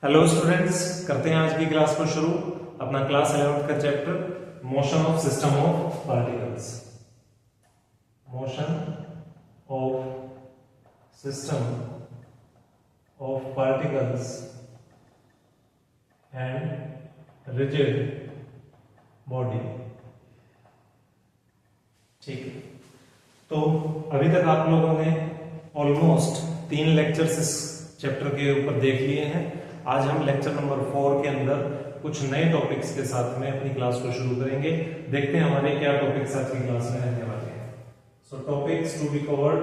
Hello students, करते हैं आज की क्लास को शुरू। अपना क्लास 11th का chapter motion of system of particles. Motion of system of particles and rigid body. ठीक है, तो अभी तक आप लोगों ने ऑलमोस्ट 3 लेक्चर्स इस चैप्टर के ऊपर देख लिए हैं। आज हम लेक्चर नंबर 4 के अंदर कुछ नए टॉपिक्स के साथ में अपनी क्लास को शुरू करेंगे। देखते हैं हमारे क्या टॉपिक्स आज की क्लास में रहने वाले हैं। So topics to be covered,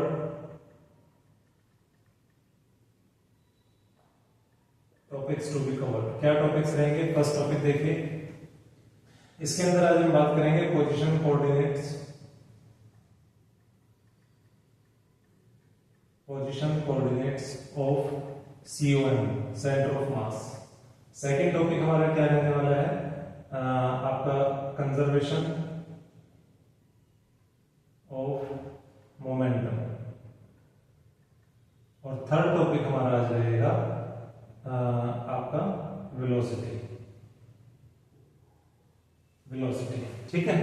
क्या टॉपिक्स रहेंगे। फर्स्ट टॉपिक देखिए, इसके अंदर आज हम बात करेंगे position coordinates, of COM, centre of mass. Second topic हमारा क्या रहने वाला है, आपका कंजर्वेशन ऑफ मोमेंटम। और थर्ड टॉपिक हमारा आज रहेगा आपका वेलोसिटी। ठीक है,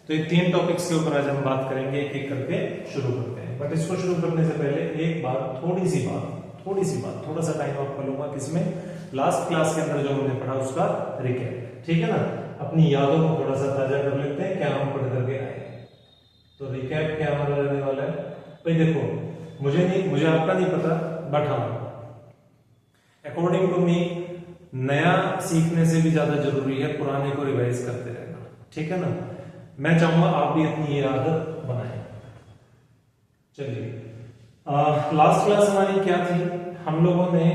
तो ये 3 टॉपिक्स के ऊपर आज हम बात करेंगे, एक एक करके शुरू करते हैं। बट इसको शुरू करने से पहले एक बात, थोड़ी सी बात, थोड़ा सा टाइम आपका लूंगा, किसमें, लास्ट क्लास के अंदर जो हमने पढ़ा उसका रिकैप। ठीक है ना, अपनी यादों को थोड़ा सा ताजा कर लेते हैं, क्या हम पढ़ करके आए। तो रिकैप क्या हमारा रहने वाला है भाई। देखो, मुझे आपका नहीं पता, बट हाँ, अकॉर्डिंग टू मी नया सीखने से भी ज्यादा जरूरी है पुराने को रिवाइज करते रहना। ठीक है ना, मैं चाहूंगा आप भी अपनी ये आदत बनाएं। चलिए, लास्ट क्लास हमारी क्या थी, हम लोगों ने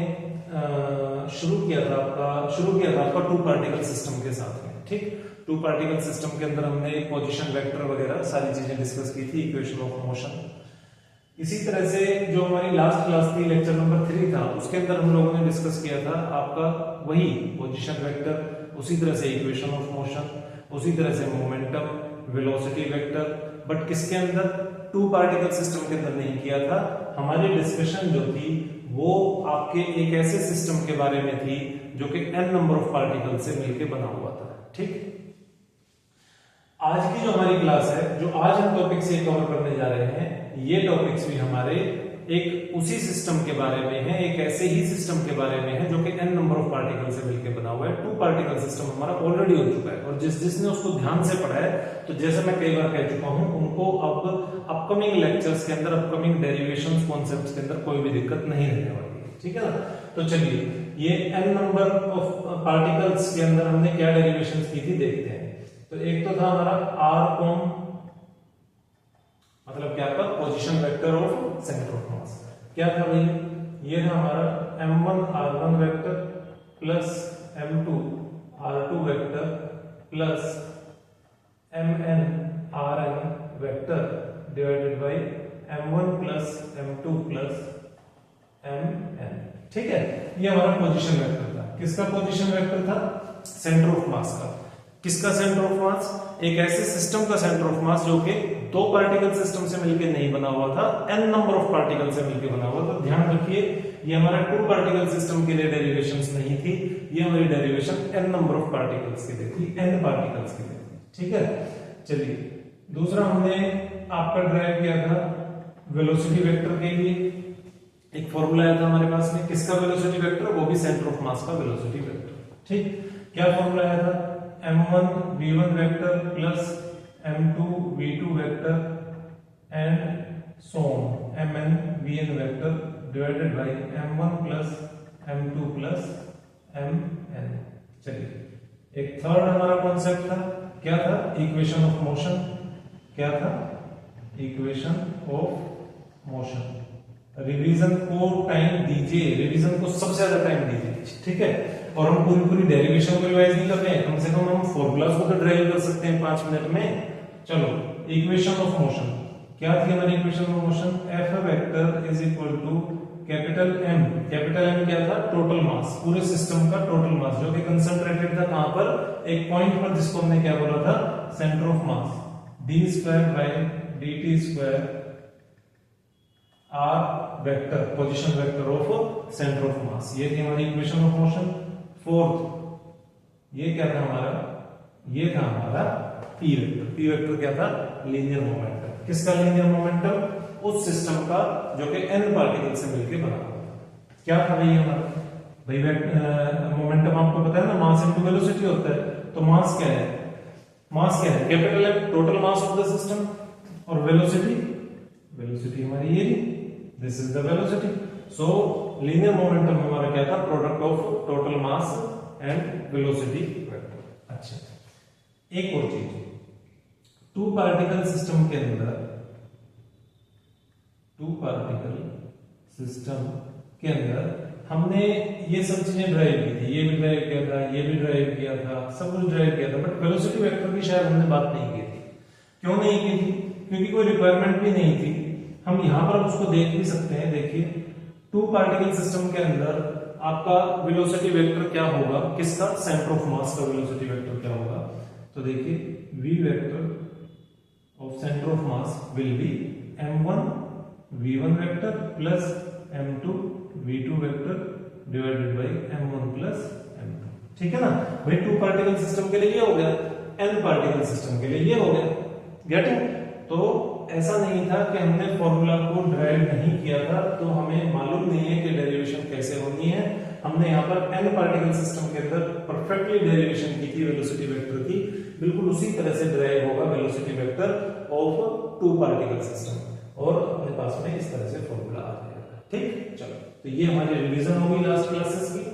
शुरू किया था आपका 2 पार्टिकल सिस्टम के साथ में। ठीक, 2 पार्टिकल सिस्टम के अंदर हमने पोजीशन वेक्टर वगैरह सारी चीजें डिस्कस की थी, इक्वेशन ऑफ मोशन। इसी तरह से जो हमारी लास्ट क्लास थी, लेक्चर नंबर 3 था, उसके अंदर हम लोगों ने डिस्कस किया था आपका वही पोजीशन वेक्टर, उसी तरह से इक्वेशन ऑफ मोशन, उसी तरह से मोमेंटम, वेलोसिटी वेक्टर। बट किसके अंदर, 2 पार्टिकल सिस्टम के अंदर नहीं किया था। हमारी डिस्कशन जो थी वो आपके एक ऐसे सिस्टम के बारे में थी जो कि n नंबर ऑफ पार्टिकल से मिलकर बना हुआ था। ठीक, आज की जो हमारी क्लास है, जो आज हम टॉपिक से कवर करने जा रहे हैं, ये टॉपिक्स भी हमारे एक उसी सिस्टम के बारे में है, एक ऐसे ही सिस्टम के बारे में है जो कि n नंबर ऑफ पार्टिकल से मिलकर बना हुआ है। 2 पार्टिकल सिस्टम हमारा ऑलरेडी हो चुका है, और जिसने उसको ध्यान से पढ़ा है, तो जैसे मैं कई बार कह चुका हूं, उनको अब अपकमिंग लेक्चर्स के अंदर, अपकमिंग डेरिवेशंस कॉन्सेप्ट्स के अंदर कोई भी दिक्कत नहीं रहने वाली है। ठीक है ना, तो चलिए, ये n नंबर ऑफ पार्टिकल्स के अंदर हमने क्या डेरिवेशंस की थी देखते हैं। तो एक तो था हमारा r कॉम, मतलब क्या था, position vector of centre of मास। क्या था भाई, ये था हमारा m1 r1 vector plus m2 r2 vector plus mn rn vector divided bye m1 plus m2 plus mn। ठीक है, ये हमारा पोजीशन वेक्टर था। किसका पोजीशन वेक्टर था, सेंटर ऑफ मास का। किसका सेंटर ऑफ मास, एक ऐसे सिस्टम का सेंटर ऑफ मास जो कि 2 पार्टिकल सिस्टम से मिलकर नहीं बना हुआ था, n नंबर ऑफ पार्टिकल से मिलकर बना हुआ था। ध्यान रखिए, ये हमारा 2 पार्टिकल सिस्टम के लिए डेरिवेशंस नहीं थी, ये हमारी derivation n number of particles के लिए थी, n पार्टिकल्स के लिए थी। ठीक है, चलिए, दूसरा हमने आपका ड्राइव किया था वेलोसिटी वेक्टर के लिए। एक फॉर्मूला आया था हमारे पास में, किसका वेलोसिटी वेक्टर, वो भी सेंटर ऑफ मास का वेलोसिटी वेक्टर। ठीक, क्या फॉर्मूला आया था, m1 v1 vector plus m2 v2 vector and so on mn vn vector divided bye m1 plus m2 plus mn। चलिए, एक थर्ड हमारा कॉन्सेप्ट था, क्या था, इक्वेशन ऑफ मोशन। क्या था, इक्वेशन ऑफ मोशन। रिवीजन को टाइम दीजिए, रिवीजन को सबसे ज्यादा टाइम दीजिए। ठीक है, और हम पूरी डेरिवेशन को रिवाइज नहीं कर रहे हैं, कम से कम हम फॉर्मूलाज को तो ड्राइव कर सकते हैं 5 मिनट में। चलो, इक्वेशन ऑफ मोशन क्या थी हमारी equation of motion, f vector is equal to capital M। Capital M क्या था, टोटल मास, पूरे सिस्टम का टोटल मास, जो कि कंसंट्रेटेड था कहां पर, एक पॉइंट पर, जिसको हमने क्या बोला था, centre of mass, d² by dt² r vector, position vector of centre of mass. ये थी हमारी इक्वेशन ऑफ मोशन। फोर्थ, ये क्या था हमारा, ये था हमारा पी वेक्टर। पी वेक्टर क्या था, लीनियर मोमेंटम। किसका लीनियर मोमेंटम, उस सिस्टम का जो कि n पार्टिकल से मिलकर बना हुआ था। क्या था भाई हमारा, भाई मोमेंटम आपको पता है ना, मास इनटू वेलोसिटी होता है। तो मास क्या है, मास क्या है, capital M, total mass of the system, और वेलोसिटी, वेलोसिटी हमारी ये, this is the velocity. So linear momentum हमारा क्या था, product of total mass and velocity vector. अच्छा, एक और चीज, टू पार्टिकल सिस्टम के अंदर, टू पार्टिकल सिस्टम के अंदर हमने ये सब चीजें ड्राइव की थी, ये भी ड्राइव किया था, ये भी ड्राइव किया था, सब कुछ ड्राइव किया था, बट वेलोसिटी वेक्टर की शायद हमने बात नहीं की थी। क्यों नहीं की थी, क्योंकि कोई रिक्वायरमेंट भी नहीं थी। हम यहां पर उसको देख भी सकते हैं। देखिए, टू पार्टिकल सिस्टम के अंदर आपका वेलोसिटी वेक्टर क्या होगा, किसका, सेंटर ऑफ मास का वेलोसिटी वेक्टर क्या होगा। तो देखिए, v vector of centre of mass will be m1 v1 vector plus m2 v2 vector divided bye m1 plus m2। ठीक है ना भाई, टू पार्टिकल सिस्टम के लिए ये हो गया, n पार्टिकल सिस्टम के लिए ये हो गया। गेटिंग? तो ऐसा नहीं था कि हमने फॉर्मूला को ड्राइव नहीं किया था तो हमें मालूम नहीं है कि डेरिवेशन कैसे होनी है। हमने यहाँ पर n पार्टिकल सिस्टम के अंदर परफेक्टली डेरिवेशन की थी वेलोसिटी वेक्टर की, बिल्कुल उसी तरह से ड्राइव होगा velocity vector of two particle system, और अपने पास में इस तरह से फॉर्मूला आ जाएगा। ठीक, चलो, तो ये हमारी रिवीजन होगी लास्ट क्लासेस की।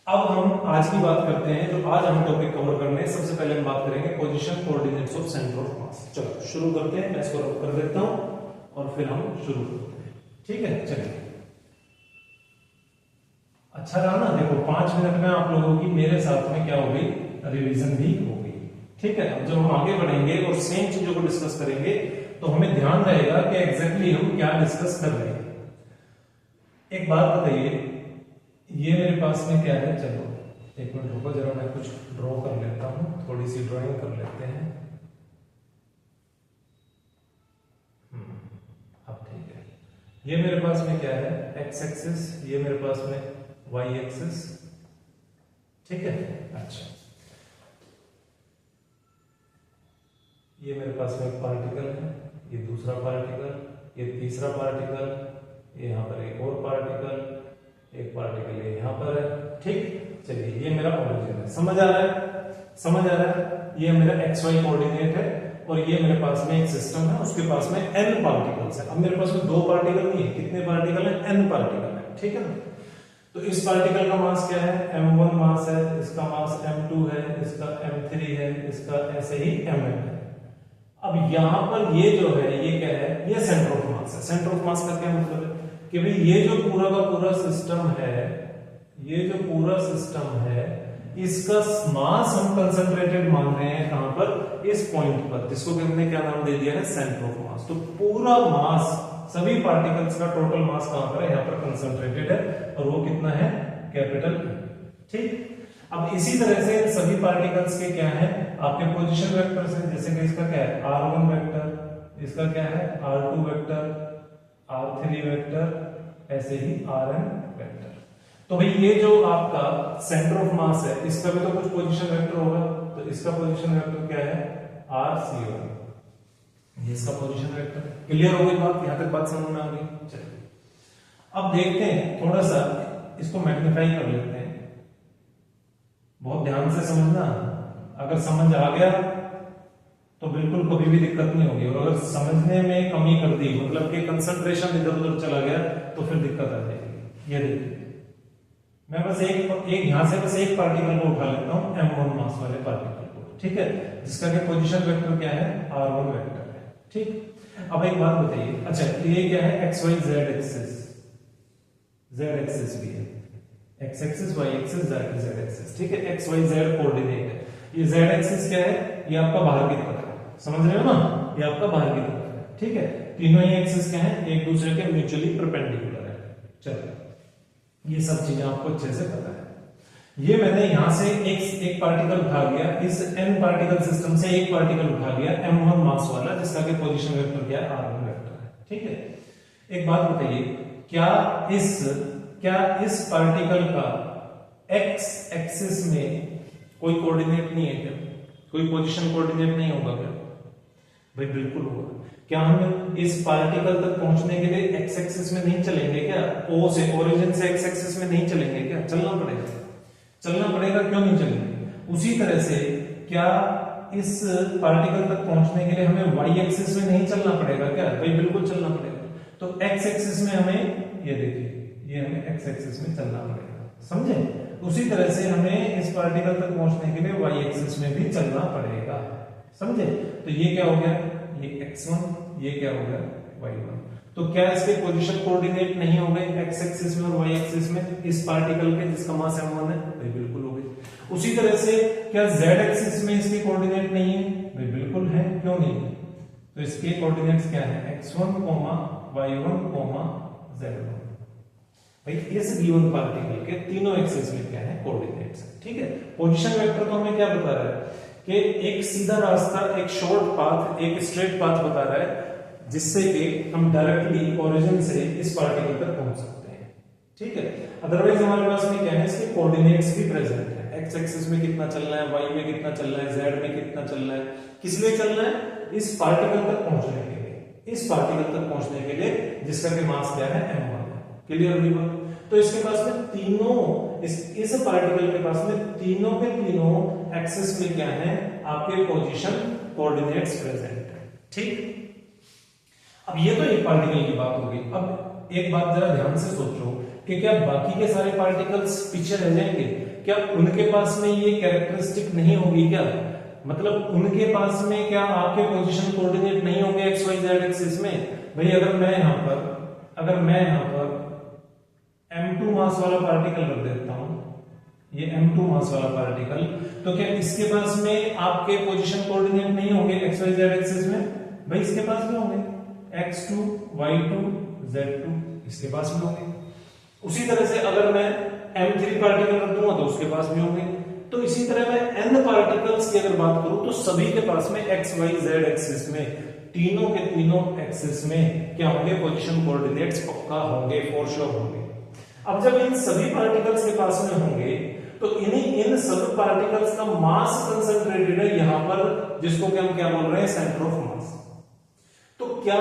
अब हम आज की बात करते हैं, जो आज हम टॉपिक कवर करने हैं। सबसे पहले हम बात करेंगे position coordinates of centre of मास। चलो शुरू करते हैं, मैं इसको रब कर देता हूं और फिर हम शुरू करते हैं। ठीक है, चलिए। अच्छा रहा ना, देखो 5 मिनट में आप लोगों की मेरे साथ में क्या हो गई, रिवीजन भी हो गई। ठीक है, अब जब हम आगे बढ़ेंगे और सेम चीजों को डिस्कस करेंगे तो हमें ध्यान रहेगा कि एग्जैक्टली हम क्या डिस्कस कर रहे हैं। एक बात बताइए, ये मेरे पास में क्या है, चलो एक मिनट रुको जरा, मैं कुछ ड्रॉ कर लेता हूं, थोड़ी सी ड्राइंग कर लेते हैं। अब ठीक है, ये मेरे पास में क्या है, एक्स एक्सिस, ये मेरे पास में वाई एक्सिस। ठीक है, अच्छा, ये मेरे पास में एक पार्टिकल है, ये दूसरा पार्टिकल, ये तीसरा पार्टिकल, ये यहां पर एक और पार्टिकल, एक पार्टिकल ये यहां पर है। ठीक, चलिए, ये मेरा ओरिजिन है। समझ आ रहा है, समझ आ रहा है, ये मेरा एक्स वाई कोऑर्डिनेट है और ये मेरे पास में एक सिस्टम है, उसके पास में n पार्टिकल्स है। अब मेरे पास में दो पार्टिकल नहीं है, कितने पार्टिकल है, n पार्टिकल है। ठीक है ना, तो इस पार्टिकल का मास क्या है, m1 मास है, इसका मास m2 है, इसका m3 है, इसका ऐसे ही mn है। अब यहां पर ये जो है, ये क्या है, ये सेंटर ऑफ मास है। सेंटर ऑफ मास का क्या मतलब है कि भाई ये जो पूरा का पूरा सिस्टम है, ये जो पूरा सिस्टम है, इसका मास हम कंसंट्रेटेड मान रहे हैं कहां पर, इस पॉइंट पर, जिसको हमने क्या नाम दे दिया है, सेंटर ऑफ मास। तो पूरा मास, सभी पार्टिकल्स का टोटल मास कहां पर है, यहां पर कंसंट्रेटेड है, और वो कितना है, कैपिटल E। ठीक, अब इसी तरह से सभी पार्टिकल्स के क्या है, आपके पोजीशन वेक्टर से, जैसे कि इसका क्या है, r1 वेक्टर, इसका क्या है, r2 वेक्टर, r3 वेक्टर, ऐसे ही rn वेक्टर। तो भाई ये जो आपका सेंटर ऑफ मास है, इसका भी तो कुछ पोजीशन वेक्टर होगा, तो इसका पोजीशन वेक्टर क्या है, rc1, ये इसका पोजीशन वेक्टर। क्लियर हो गई बात, यहां तक बात समझ में आ गई। चलिए अब देखते हैं, थोड़ा सा इसको मैग्नीफाई कर लेते हैं, बहुत ध्यान से समझना। अगर समझ आ गया तो बिल्कुल कभी भी दिक्कत नहीं होगी, और अगर समझने में कमी कर दी, मतलब कि कंसंट्रेशन इधर उधर चला गया, तो फिर दिक्कत आ जाएगी। ये देखिए, मैं बस एक यहां से बस एक पार्टिकल को उठा लेता हूं, m1 मास वाले पार्टिकल को। ठीक है, जिसका कि पोजीशन वेक्टर क्या है, r1 वेक्टर है। ठीक, अब एक बात बताइए, अच्छा ये क्या है, x y z axis, z axis भी है, x axis, y axis, z axis. ठीक है, एक्स वाई जेड कोऑर्डिनेट है। ये जेड एक्सिस क्या है, ये आपका बाहर की तरफ है, समझ रहे हो ना, ये आपका बाहर की तरफ है। ठीक है, तीनों ही एक्सिस क्या है, एक दूसरे के म्यूचुअली परपेंडिकुलर है। चलो, ये सब चीजें आपको अच्छे से पता है। ये मैंने यहां से एक पार्टिकल उठा लिया, इस n पार्टिकल सिस्टम से एक पार्टिकल उठा लिया m1 मास वाला, जिसका कि पोजीशन वेक्टर क्या है, r1 वेक्टर है। ठीक है, एक बात बताइए, क्या इस पार्टिकल का एक्स एक्सिस में कोई कोऑर्डिनेट नहीं है क्या? कोई पोजीशन कोऑर्डिनेट नहीं होगा क्या? भाई बिल्कुल होगा। क्या हम इस पार्टिकल तक पहुंचने के लिए एक्स एक्सिस में नहीं चलेंगे क्या? ओ से, ओरिजिन से एक्स एक्सिस में नहीं चलेंगे क्या? चलना पड़ेगा। क्यों नहीं चलेंगे? उसी तरह से क्या इस पार्टिकल तक पहुंचने के लिए हमें वाई एक्सिस में नहीं चलना पड़ेगा क्या? भाई बिल्कुल चलना पड़ेगा। तो एक्स एक्सिस में हमें, ये देखिए, ये हमें एक्स एक्सिस में चलना पड़ेगा, समझे? उसी तरह से हमें इस पार्टिकल तक पहुंचने के लिए वाई एक्सिस में भी चलना पड़ेगा, समझे? तो ये क्या हो गया, ये x1, ये क्या हो गया y1। तो क्या इसके पोजीशन कोऑर्डिनेट नहीं हो गए एक्स एक्सिस में और y एक्सिस में इस पार्टिकल के जिसका मास m1 है? भाई बिल्कुल हो गए। उसी तरह से क्या z एक्सिस में इसके कोऑर्डिनेट नहीं है? भाई बिल्कुल है, क्यों नहीं? तो इसके कोऑर्डिनेट्स क्या है? x1, y1, z1। भाई इस गिवन पार्टिकल के तीनों एक्सिस में क्या है? कोऑर्डिनेट्स। ठीक है, पोजीशन वेक्टर तो हमें क्या बता रहा है कि एक सीधा रास्ता, एक शॉर्ट पाथ, एक स्ट्रेट पाथ बता रहा है जिससे कि हम डायरेक्टली ओरिजिन से इस पार्टिकल तक पहुंच सकते हैं। ठीक है, अदरवाइज हमारे पास में क्या है, इसके कोऑर्डिनेट्स भी प्रेजेंट है। एक्स एक्सिस में कितना चलना है, वाई में कितना चलना है, जेड में कितना चलना है, किस लिए चलना है? इस पार्टिकल तक पहुंचने के लिए, इस पार्टिकल तक पहुंचने के लिए जिसका कि मास क्या है? m1 है। क्लियर हुई बात? तो इसके पास में तीनों, इस पार्टिकल के पास में तीनों के तीनों एक्सिस में क्या है? आपके पोजीशन कोऑर्डिनेट्स प्रेजेंट है। ठीक, अब ये तो एक पार्टिकल की बात होगी। अब एक बात जरा ध्यान से सोचो कि क्या बाकी के सारे पार्टिकल्स पीछे रह जाएंगे? क्या उनके पास में ये कैरेक्टरिस्टिक नहीं होगी क्या? मतलब उनके पास में क्या आपके पोजीशन कोऑर्डिनेट नहीं होंगे एक्स वाई जेड एक्सिस में? भाई अगर मैं यहां पर m2 मास वाला पार्टिकल रख देता हूं, ये m2 मास वाला पार्टिकल, तो क्या इसके पास में आपके पोजीशन कोऑर्डिनेट नहीं होंगे एक्स वाई जेड एक्सिस में? भाई इसके पास भी होंगे, x2, y2, z2 इसके पास भी होंगे। उसी तरह से अगर मैं m3 पार्टिकल रख दूंगा तो उसके पास भी होंगे। तो इसी तरह मैं n पार्टिकल्स की अगर बात करूं तो सभी के पास में x y z एक्सिस में, तीनों के तीनों एक्सिस में क्या होंगे? पोजीशन कोऑर्डिनेट्स पक्का होंगे, फॉर श्योर होंगे। अब जब इन सभी पार्टिकल्स के पास में होंगे तो इन सभी पार्टिकल्स का मास कंसंट्रेटेड है यहां पर, जिसको कि हम क्या बोल रहे हैं? सेंटर ऑफ मास। तो क्या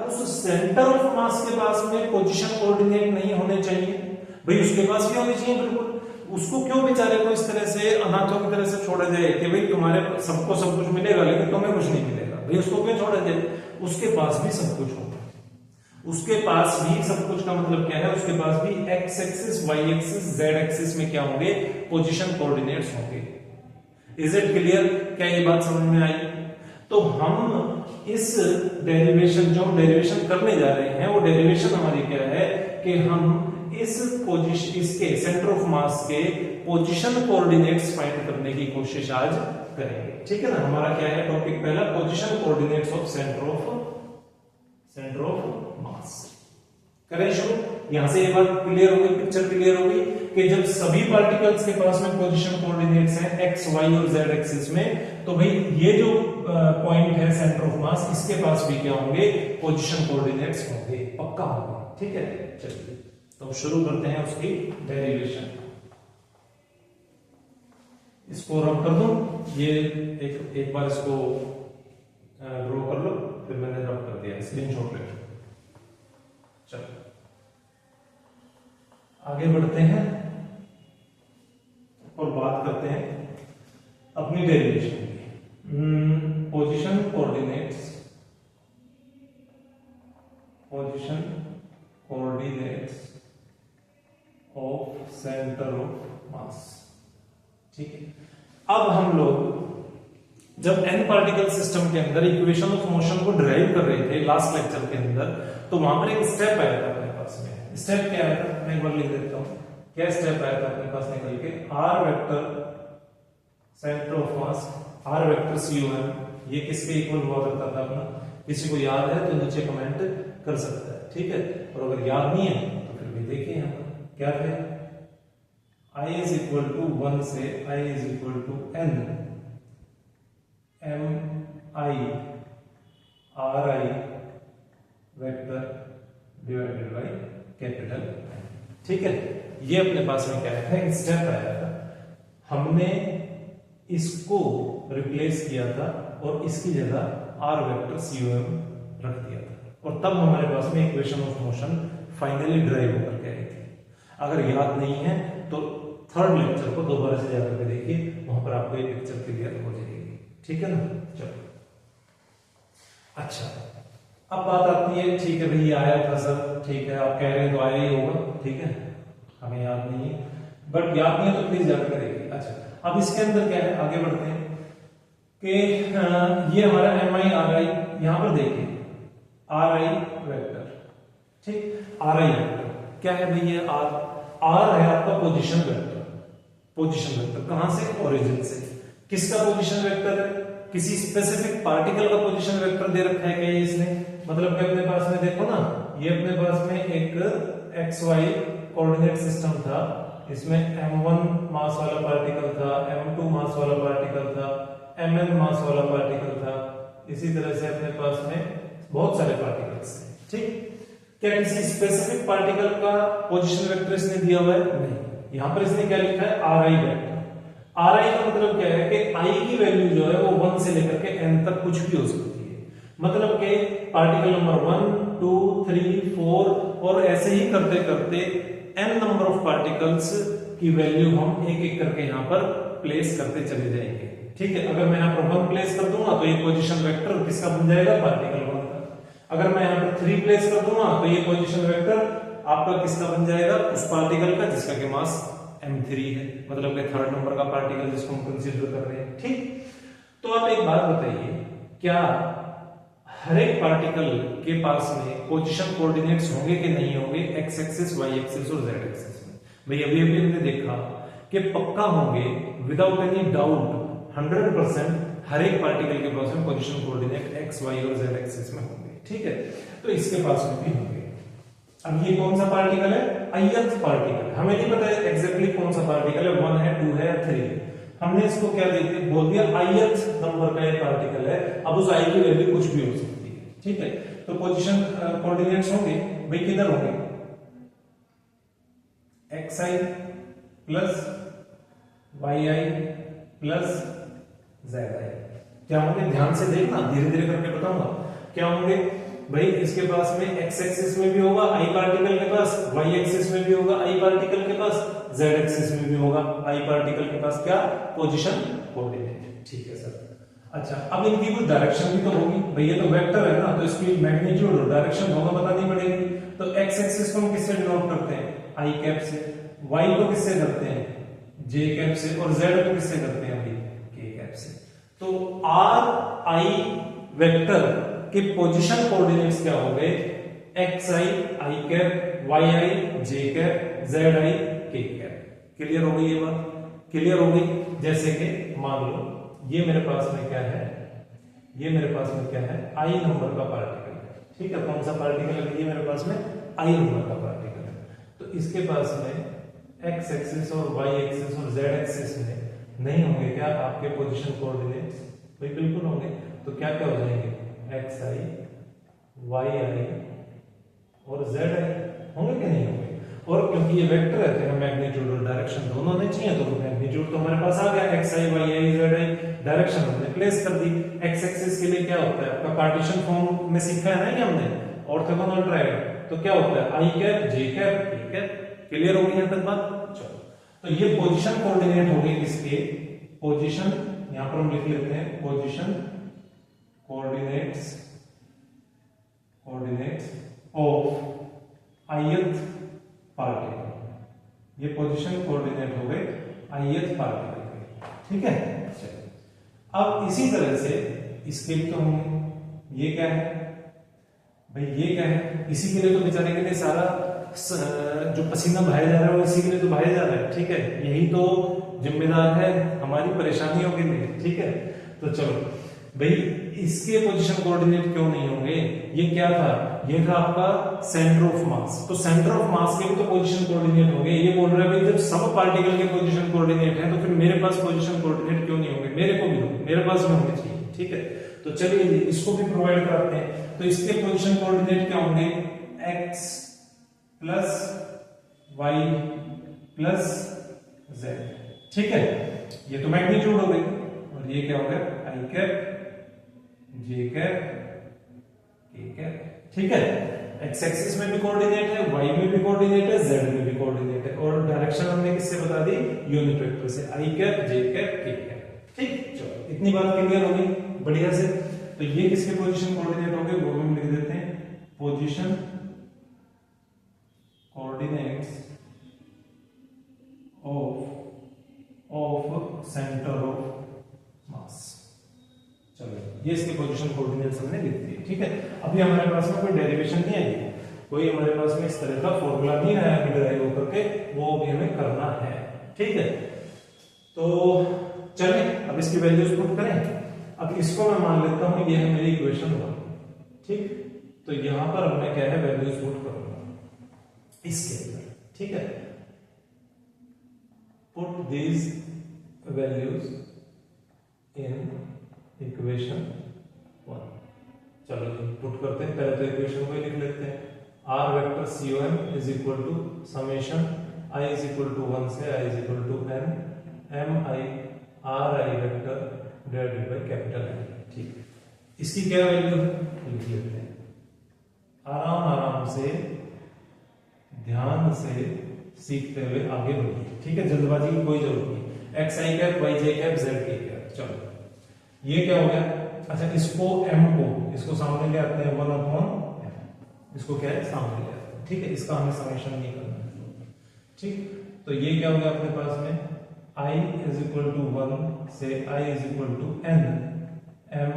उस सेंटर ऑफ मास के पास में पोजीशन कोऑर्डिनेट नहीं होने चाहिए? भाई उसके पास भी होने चाहिए, बिल्कुल। उसको क्यों बेचारे को इस तरह से अनाथों की तरह से छोड़ा जाए कि भाई तुम्हारे सबको सब कुछ मिलेगा लेकिन तुम्हें कुछ नहीं मिलेगा? भाई उसको क्यों छोड़ा जाए? उसके पास भी सब कुछ होगा। उसके पास भी सब कुछ का मतलब क्या है? उसके पास भी x axis, y axis, z axis में क्या होंगे? पोजीशन कोऑर्डिनेट्स होंगे। Is it clear? क्या ये बात समझ में आई? तो हम इस डेरिवेशन, जो हम डेरिवेशन करने जा रहे हैं, वो डेरिवेशन हमारी क्या है कि हम इस पोजीशन, इसके सेंटर ऑफ मास के पोजीशन कोऑर्डिनेट्स फाइंड करने की कोशिश आज करेंगे। ठीक है ना? हमारा क्या है टॉपिक पहला? Position coordinates of centre of मास। करें शुरू। यहां से ये बात क्लियर हो गई, पिक्चर क्लियर हो गई कि जब सभी पार्टिकल्स के पास में पोजीशन कोऑर्डिनेट्स हैं एक्स, वाई और जेड एक्सिस में, तो भाई ये जो पॉइंट है सेंटर ऑफ मास, इसके पास भी क्या होंगे? पोजीशन कोऑर्डिनेट्स होंगे, पक्का होंगे। ठीक है, चलिए तो शुरू करते हैं उसकी डेरिवेशन। इसको रब कर दो, ये एक बार इसको ड्रॉ कर लो, फिर मैंने रब कर दिया, स्क्रीनशॉट ले लो। चलो आगे बढ़ते हैं और बात करते हैं अपनी डेरिवेशन की। Position coordinates of centre of मास। ठीक है, अब हम लोग जब n पार्टिकल सिस्टम के अंदर इक्वेशन ऑफ मोशन को डिराइव कर रहे थे लास्ट लेक्चर के अंदर, तो वहां पर एक स्टेप आया था अपने पास में। स्टेप क्या आया था? मैं एक बार लिख देता हूं। क्या स्टेप आया था अपने पास निकल के? r vector centre of mass, r vector cum, ये किसके इक्वल हुआ करता था अपना? किसी को याद है तो नीचे कमेंट कर सकता है। ठीक है, और अगर याद नहीं है तो फिर भी देखिए यहाँ पर क्या थे? I is equal to 1 से I is equal to n m I r I vector divided by capital M। ठीक है, ये अपने पास में क्या है, एक स्टेप आया था, हमने इसको रिप्लेस किया था और इसकी जगह r वेक्टर COM रख दिया था, और तब हमारे पास में equation of motion finally drive होकर के आई थी। अगर याद नहीं है तो थर्ड लेक्चर को दोबारा से जाकर के देखिए, वहां पर आपको ये पिक्चर क्लियर हो जाएगी। ठीक है ना, चलो। अच्छा, अब बात आती है, ठीक है भाई आया था सर, ठीक है आप कह रहे हैं तो आया ही होगा, ठीक है, हमें याद नहीं है, बट याद नहीं है तो प्लीज जाकर देखिए। अच्छा, अब इसके अंदर क्या है, आगे बढ़ते हैं कि ये हमारा MI RI, यहां पर देखिए RI वेक्टर, ठीक, RI वेक्टर क्या है भाई, ये R है आपका पोजीशन वेक्टर। पोजीशन वेक्टर कहां से, ओरिजिन से। किसका पोजीशन वेक्टर है, किसी स्पेसिफिक पार्टिकल का पोजीशन वेक्टर दे रखा है क्या ये इसने, मतलब कि अपने पास में देखो ना, ये अपने पास में एक XY कोऑर्डिनेट सिस्टम था, इसमें M1 मास वाला पार्टिकल था, M2 मास वाला पार्टिकल था, Mn मास वाला पार्टिकल था, इसी तरह से अपने पास में बहुत सारे पार्टिकल्स हैं। ठीक, क्या किसी स्पेसिफिक पार्टिकल का पोजीशन वेक्टर इसने दिया हुआ है, नहीं। यहां पर इसने क्या लिखा है, RI वेक्टर। RI का मतलब क्या है कि I की वैल्यू जो है वो 1 से लेकर के n तक कुछ भी हो सकती है, मतलब कि पार्टिकल नंबर 1 2 3 4 और ऐसे ही करते करते n नंबर ऑफ पार्टिकल्स की वैल्यू हम एक एक करके यहाँ पर प्लेस करते चले जाएंगे। ठीक है, अगर मैं यहाँ पर 1 प्लेस कर दूंगा तो ये पोजीशन वेक्टर किसका बन जाएगा, पार्टिकल 1 का। अगर मैं यहाँ पर 3 प्लेस कर दूंगा तो ये पोजीशन वेक्टर आपका किसका बन जाएगा, उस पार्टिकल का जिसका कि मास M3 है, मतलब कि थर्ड नंबर का पार्टिकल जिसको हम कंसीडर कर रहे हैं। ठीक, तो आप एक बात बताइए, क्या हर एक पार्टिकल के पास में पोजीशन कोऑर्डिनेट्स होंगे कि नहीं होंगे, x एक्सिस, y एक्सिस और z एक्सिस में? भाई अभी अभी हमने देखा कि पक्का होंगे, विदाउट एनी डाउट 100% हर एक पार्टिकल के पास में पोजीशन कोऑर्डिनेट x, y और z एक्सिस में होंगे। ठीक है, तो इसके पास में भी होंगे। अब ये कौन सा पार्टिकल है, ith पार्टिकल, हमें नहीं पता है एग्जैक्टली कौन सा पार्टिकल है, 1 है 2 है या 3 है, हमने इसको क्या बोल दिया, ith नंबर का ये पार्टिकल है। अब उस i की वैल्यू कुछ भी हो सकती है। ठीक है, तो पोजीशन कोऑर्डिनेट्स होंगे भाई किधर होंगे, xi plus yi plus zi। क्या होंगे, ध्यान से देखना, धीरे धीरे करके बताऊंगा क्या होंगे भाई। इसके पास में x एक्सिस में भी होगा i पार्टिकल के पास, y एक्सिस में भी होगा i पार्टिकल के पास, z एक्सिस में भी होगा i पार्टिकल के पास, क्या, पोजीशन कोऑर्डिनेट। ठीक है सर। अच्छा, अब इनकी कुछ डायरेक्शन भी तो होगी भाई, ये तो वेक्टर है ना, तो इसकी मैग्नीट्यूड और डायरेक्शन होगा बतानी पड़ेगी। तो x एक्सिस को हम किससे डिनोट करते हैं, i कैप से, y को किससे करते हैं, j कैप से, और z को किससे करते हैं अभी, k कैप से। तो r i वेक्टर के पोजीशन कोऑर्डिनेट्स क्या हो गए, xi i cap, yi j cap, zi k cap. Clear हो गई ये बात, क्लियर हो गई। जैसे कि मान लो ये मेरे पास में क्या है, ये मेरे पास में क्या है, i नंबर का पार्टिकल है। ठीक है, कौन सा पार्टिकल है, ये मेरे पास में i नंबर का पार्टिकल है। तो इसके पास में x एक्सिस और y एक्सिस और z एक्सिस में नहीं होंगे क्या आपके पोजीशन कोऑर्डिनेट्स, भाई बिल्कुल होंगे। तो क्या क्या हो जाएंगे, xi yi और zi होंगे कि नहीं होंगे। और क्योंकि ये वेक्टर रहते हैं, मैग्नीट्यूड और डायरेक्शन दोनों नहीं चाहिए, तो मैग्नीट्यूड तो हमारे पास आ गया, xi yi zi, डायरेक्शन हमने प्लेस कर दी। x एक्सिस के लिए क्या होता है, आपका कार्टेशियन फॉर्म में सीखा है ना हमने, ऑर्थोगोनल ट्रायंगल, तो क्या होता है, i cap j cap k cap. Clear हो गई यहां तक बात। चलो, तो ये पोजीशन कोऑर्डिनेट हो गई किसके, पोजीशन, यहां पर हम लिख लेते हैं position coordinates of ith particle. ये पोजीशन कोऑर्डिनेट हो गए ith पार्टिकल के। ठीक है, चलिए अब इसी तरह से इसके लिए तो होंगे, ये क्या है भाई, ये क्या है, इसी के लिए तो बेचारे के लिए सारा जो पसीना बहाया जा रहा है वो इसी के लिए तो बहाया जा रहा है। ठीक है, यही तो जिम्मेदार है हमारी परेशानियों के लिए। ठीक है, तो चलो भाई इसके पोजीशन कोऑर्डिनेट क्यों नहीं होंगे, ये क्या था, ये था आपका सेंटर ऑफ मास। तो सेंटर ऑफ मास के भी तो पोजीशन कोऑर्डिनेट होंगे। ये बोल रहा है भाई जब सब पार्टिकल के पोजीशन कोऑर्डिनेट है तो फिर मेरे पास पोजीशन कोऑर्डिनेट क्यों नहीं होंगे, मेरे को भी होंगे, मेरे पास भी होने चाहिए। ठीक है, तो चलिए इसको भी प्रोवाइड करते हैं। तो इसके पोजीशन कोऑर्डिनेट क्या होंगे, x plus y plus z, ठीक है। ये तो मैग्नीट्यूड हो गई और ये क्या हो गया, i cap j cap k cap, ठीक है। x एक्सिस में भी कोऑर्डिनेट है, y में भी कोऑर्डिनेट है, z में भी कोऑर्डिनेट है और डायरेक्शन हमने किससे बता दी, यूनिट वेक्टर से, i cap j cap k cap, ठीक। चलो इतनी बात क्लियर हो गई बढ़िया से। तो ये किसके पोजीशन कोऑर्डिनेट होंगे, वो हम लिख देते हैं position coordinates of centre of मास। चलो ये इसके पोजीशन कोऑर्डिनेट्स हमने लिख दिए, ठीक है। अभी हमारे पास में कोई डेरिवेशन नहीं आई, कोई हमारे पास में इस तरह का फॉर्मूला नहीं आया अभी डिराइव होकर के, वो भी हमें करना है, ठीक है। तो चलिए अब इसकी वैल्यूज पुट करें। अब इसको मैं मान लेता हूं ये है मेरी इक्वेशन 1, ठीक। तो यहां पर अब मैं क्या है वैल्यूज पुट करूंगा इसके अंदर, ठीक है। Put these values in equation 1। चलो जी पुट करते हैं, पहले तो इक्वेशन को ही लिख लेते हैं। r vector com is equal to summation i is equal to 1 से i is equal to n mi ri vector divided by capital I, ठीक। इसकी क्या वैल्यू है लिख लेते हैं। आराम आराम से ध्यान से सीखते हुए आगे बढ़िए, ठीक है। जल्दबाजी की कोई जरूरत नहीं। x i cap y j cap z k cap, चलो ये क्या हो गया। अच्छा इसको m को इसको सामने ले आते हैं 1/m, इसको क्या है सामने ले आते हैं, ठीक है। इसका हमें समेशन नहीं करना है, ठीक। तो ये क्या हो गया अपने पास में i इज इक्वल टू 1 से i is equal to n m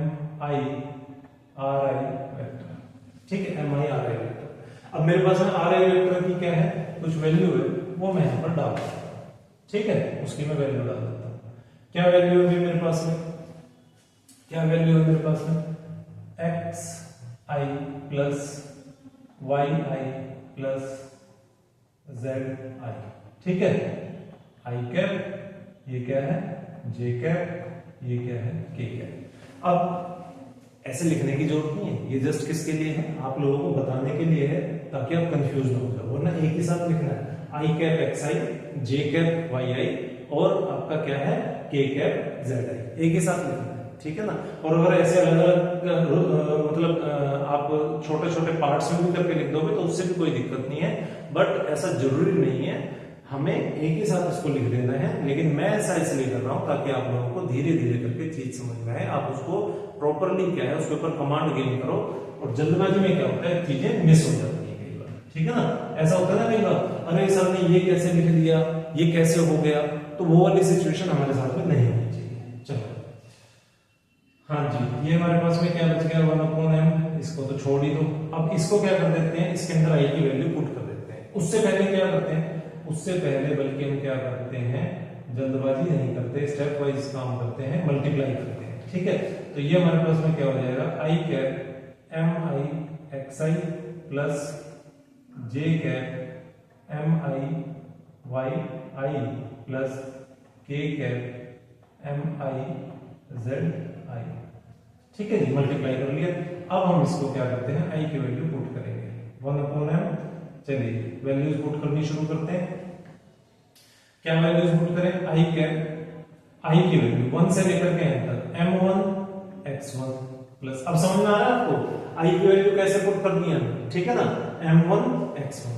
i r i vector, ठीक है। m i r i vector. अब मेरे पास में r i वेक्टर की क्या है कुछ वैल्यू है, वो मैं यहां पर डाल देता हूं, ठीक है। उसकी मैं वैल्यू डाल देता हूं। क्या वैल्यू होगी मेरे पास में, क्या वैल्यू है मेरे पास में x i plus y i plus z i, ठीक है। i कैप ये क्या है j कैप, ये क्या है k कैप। अब ऐसे लिखने की जरूरत नहीं है, ये जस्ट किसके लिए है, आप लोगों को बताने के लिए है ताकि आप कंफ्यूज ना हो जाओ, वरना एक ही साथ लिखना है i cap x i j cap y i और आपका क्या है k कैप z i, एक ही साथ लिखना है, ठीक है ना। और अगर ऐसे अलग अलग मतलब आप छोटे छोटे पार्ट्स में भी करके लिख दोगे तो उससे भी कोई दिक्कत नहीं है, बट ऐसा जरूरी नहीं है, हमें एक ही साथ इसको लिख देना है। लेकिन मैं ऐसा इसलिए कर रहा हूं ताकि आप लोगों को धीरे धीरे करके चीज समझ में आए, आप उसको प्रॉपरली क्या है उसके ऊपर कमांड गेन करो। और जल्दबाजी में क्या होता है चीजें मिस हो जाती है कई बार, ठीक है ना। ऐसा होता है ना कई बार, अरे सर ने ये कैसे लिख दिया, ये कैसे हो गया, तो वो वाली सिचुएशन हमारे साथ में नहीं होनी चाहिए। चलो हाँ जी, ये हमारे पास में क्या बच गया 1/m, इसको तो छोड़ ही दो। अब इसको क्या कर देते हैं, इसके अंदर i की वैल्यू पुट कर देते हैं। उससे पहले क्या करते हैं, उससे पहले बल्कि हम क्या करते हैं, जल्दबाजी नहीं करते, स्टेप वाइज काम करते हैं, मल्टीप्लाई करते हैं, ठीक है। तो ये हमारे पास में क्या हो जाएगा i cap m i x i plus j cap m i y i plus k cap m i z i, ठीक है जी। मल्टीप्लाई कर लिया। अब हम इसको क्या करते हैं i की वैल्यू पुट करेंगे 1/m। चलिए वैल्यूज पुट करनी शुरू करते हैं। क्या वैल्यूज पुट करें, i कैप i की वैल्यू 1 से लेकर के n तक m1 x1 प्लस, अब समझ में आ रहा है आपको i की वैल्यू कैसे पुट करनी है, ठीक है ना, m1 x1।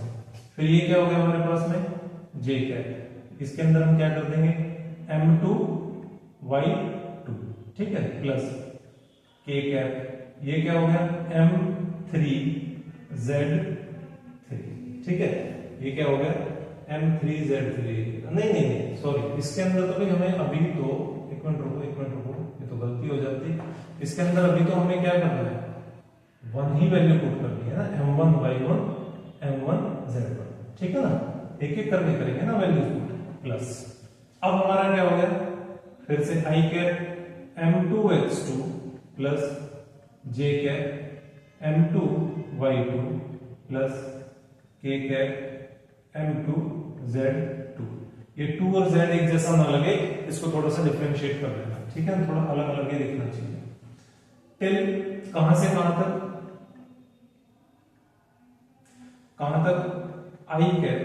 फिर ये क्या हो गया हमारे पास में j कैप, इसके अंदर हम क्या कर देंगे m2 y2, ठीक है, प्लस k कैप, ये क्या हो गया m3 z3, ठीक है। ये क्या हो गया m3 z3, नहीं सॉरी, इसके अंदर तो भाई हमें अभी तो एक मिनट रुको, ये तो गलती हो जाती। इसके अंदर अभी तो हमें क्या करना है, 1 ही वैल्यू पुट करनी है ना, m1 y1 m1 z1, ठीक है ना। एक एक करके करेंगे ना वैल्यू पुट, प्लस अब हमारा क्या हो गया, फिर से i cap m2 x2 plus j cap m2 y2 plus k cap m2 z2। ये 2 और z एक जैसा ना लगे, इसको थोड़ा सा डिफरेंशिएट कर लेना, ठीक है, थोड़ा अलग अलग ही दिखना चाहिए। टिल कहां से कहां तक I cap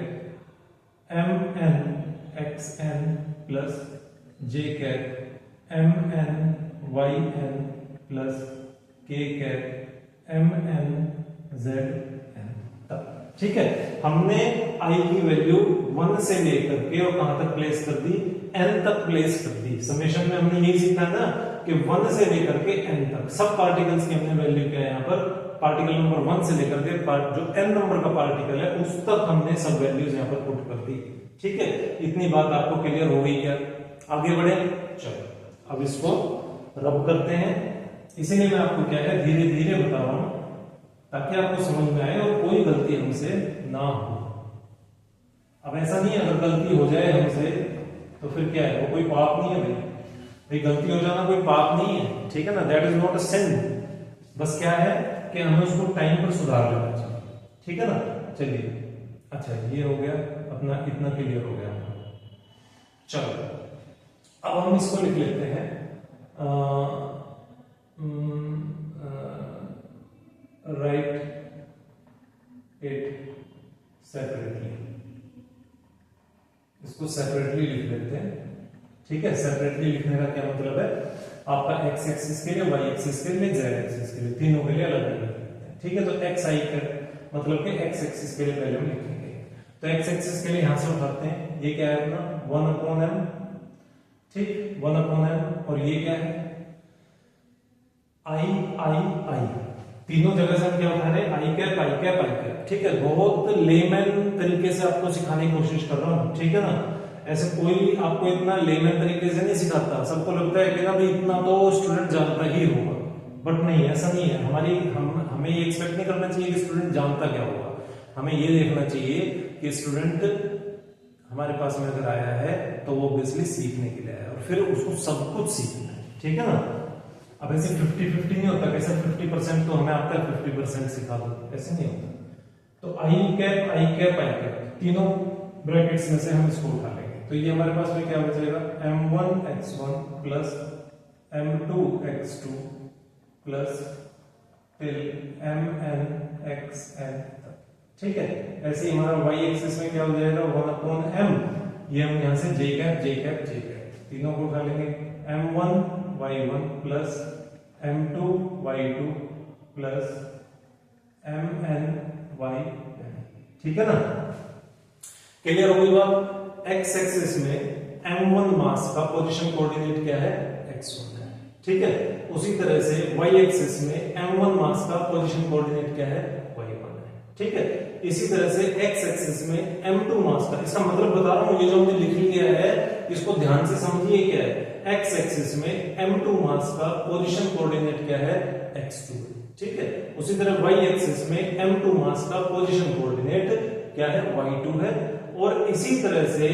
M N X N plus J cap M N Y N plus K cap M N Z N तक। ठीक है, हमने आई की वैल्यू 1 से लेकर के और कहां तक प्लेस कर दी, n तक प्लेस कर दी। समेशन में हमने यही सीखा ना कि 1 से लेकर के n तक सब पार्टिकल्स की हमने वैल्यू क्या है यहाँ पर, पार्टिकल नंबर 1 से लेकर के जो n नंबर का पार्टिकल है उस तक हमने सब वैल्यूज यहाँ पर पुट कर दी। ठीक है, इतनी बात आपको क्लियर हो गई क्या? आगे बढ़े, चलो अब इसको रब करते हैं। इसीलिए मैं आपको क्या है धीरे धीरे बता रहा हूं ताकि आपको समझ में आए और कोई गलती हमसे ना हो। अब ऐसा नहीं है अगर गलती हो जाए हमसे तो फिर क्या है, वो कोई पाप नहीं है भाई गलती हो जाना कोई पाप नहीं है। ठीक है ना, दैट इज नॉट अ सिन। बस क्या है कि हमें उसको टाइम पर सुधार लेना चाहिए। ठीक है ना, चलिए अच्छा ये हो गया अपना, इतना क्लियर हो गया। चलो अब हम इसको लिख लेते हैं राइट इट सेपरेटली। इसको सेपरेटली लिख लेते हैं। ठीक है, सेपरेटली लिखने का क्या मतलब है, आपका एक्स एक्सिस के लिए, वाई एक्सिस के लिए, जेड एक्सिस के लिए, तीनों के लिए अलग अलग लिख लेते हैं। ठीक है, तो एक्स आई का मतलब कि एक्स एक्सिस के लिए पहले हम लिखेंगे। तो एक्स एक्सिस के लिए यहां से उठाते हैं, ये क्या है अपना 1/m। ठीक, 1/m और ये क्या है आई आई आई। तीनों जगह से हम क्या उठा रहे हैं, आई कैप आई कैप आई कैप। ठीक है, बहुत लेमन तरीके से आपको सिखाने की कोशिश कर रहा हूं। ठीक है ना, ऐसे कोई आपको इतना लेमन तरीके से नहीं सिखाता। सबको लगता है कि ना भाई इतना तो स्टूडेंट जानता ही होगा, बट नहीं, ऐसा नहीं है। हमें ये एक्सपेक्ट नहीं करना चाहिए कि स्टूडेंट जानता क्या होगा। हमें ये देखना चाहिए कि स्टूडेंट हमारे पास में अगर आया है तो वो ऑब्वियसली सीखने के लिए आया और फिर उसको सब कुछ सीखना है। ठीक है ना, अब ऐसे 50-50 नहीं होता, कैसे 50% तो हमें आता है 50% सिखा दो, ऐसे नहीं होता। तो आई कैप तीनों ब्रैकेट्स में से हम इसको उठा लेंगे। तो ये हमारे पास में क्या बचेगा, m1x1 plus m2x2 plus till mnxn। ठीक है, ऐसे ही हमारा y एक्सिस में क्या हो जाएगा 1/m। ये हम यहां से j कैप तीनों को उठा लेंगे, m1y1 plus m2y2 plus mny। ठीक है ना, क्लियर हो गई बात। x एक्सिस में m1 मास का पोजीशन कोऑर्डिनेट क्या है, x1 है। ठीक है, उसी तरह से y एक्सिस में m1 मास का पोजीशन कोऑर्डिनेट क्या है, y1 है। ठीक है, इसी तरह से x एक्सिस में m2 मास का, इसका मतलब बता रहा हूं, ये जो हमने लिख लिया है इसको ध्यान से समझिए क्या है। x एक्सिस में m2 मास का पोजीशन कोऑर्डिनेट क्या है, x2। ठीक है, उसी तरह y एक्सिस में m2 मास का पोजीशन कोऑर्डिनेट क्या है, y2 है। और इसी तरह से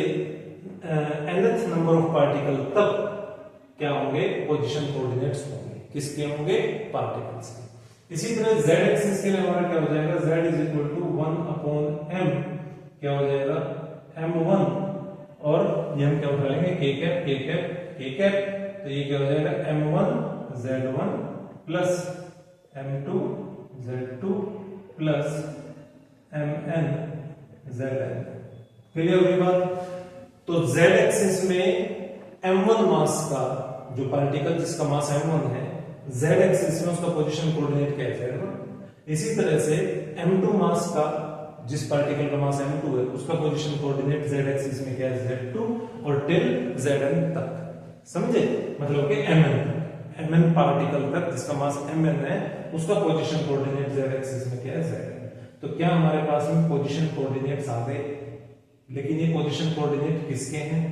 nth नंबर ऑफ पार्टिकल तक क्या होंगे, पोजीशन कोऑर्डिनेट्स होंगे। किसके होंगे, पार्टिकल्स के। इसी तरह z एक्सिस के लिए हमारा क्या हो जाएगा, z is equal to 1/m क्या हो जाएगा, m1 और ये हम क्या उठा लेंगे, k कैप। तो ये क्या हो जाएगा m1 z1 plus m2 z2 plus mn zn। Clear हुई बात। तो z एक्सिस में m1 मास का जो पार्टिकल जिसका मास m1 है, z एक्सिस में उसका पोजीशन कोऑर्डिनेट क्या है, z1। इसी तरह से m2 मास का जिस पार्टिकल का मास m2 है उसका पोजीशन कोऑर्डिनेट z एक्सिस में क्या है, z2 और टिल zn तक। समझे, मतलब कि mn पार्टिकल तक जिसका मास mn है उसका पोजीशन कोऑर्डिनेट z एक्सिस में क्या है, zn। तो क्या हमारे पास में पोजीशन कोऑर्डिनेट्स आ गए। लेकिन ये पोजीशन कोऑर्डिनेट किसके हैं,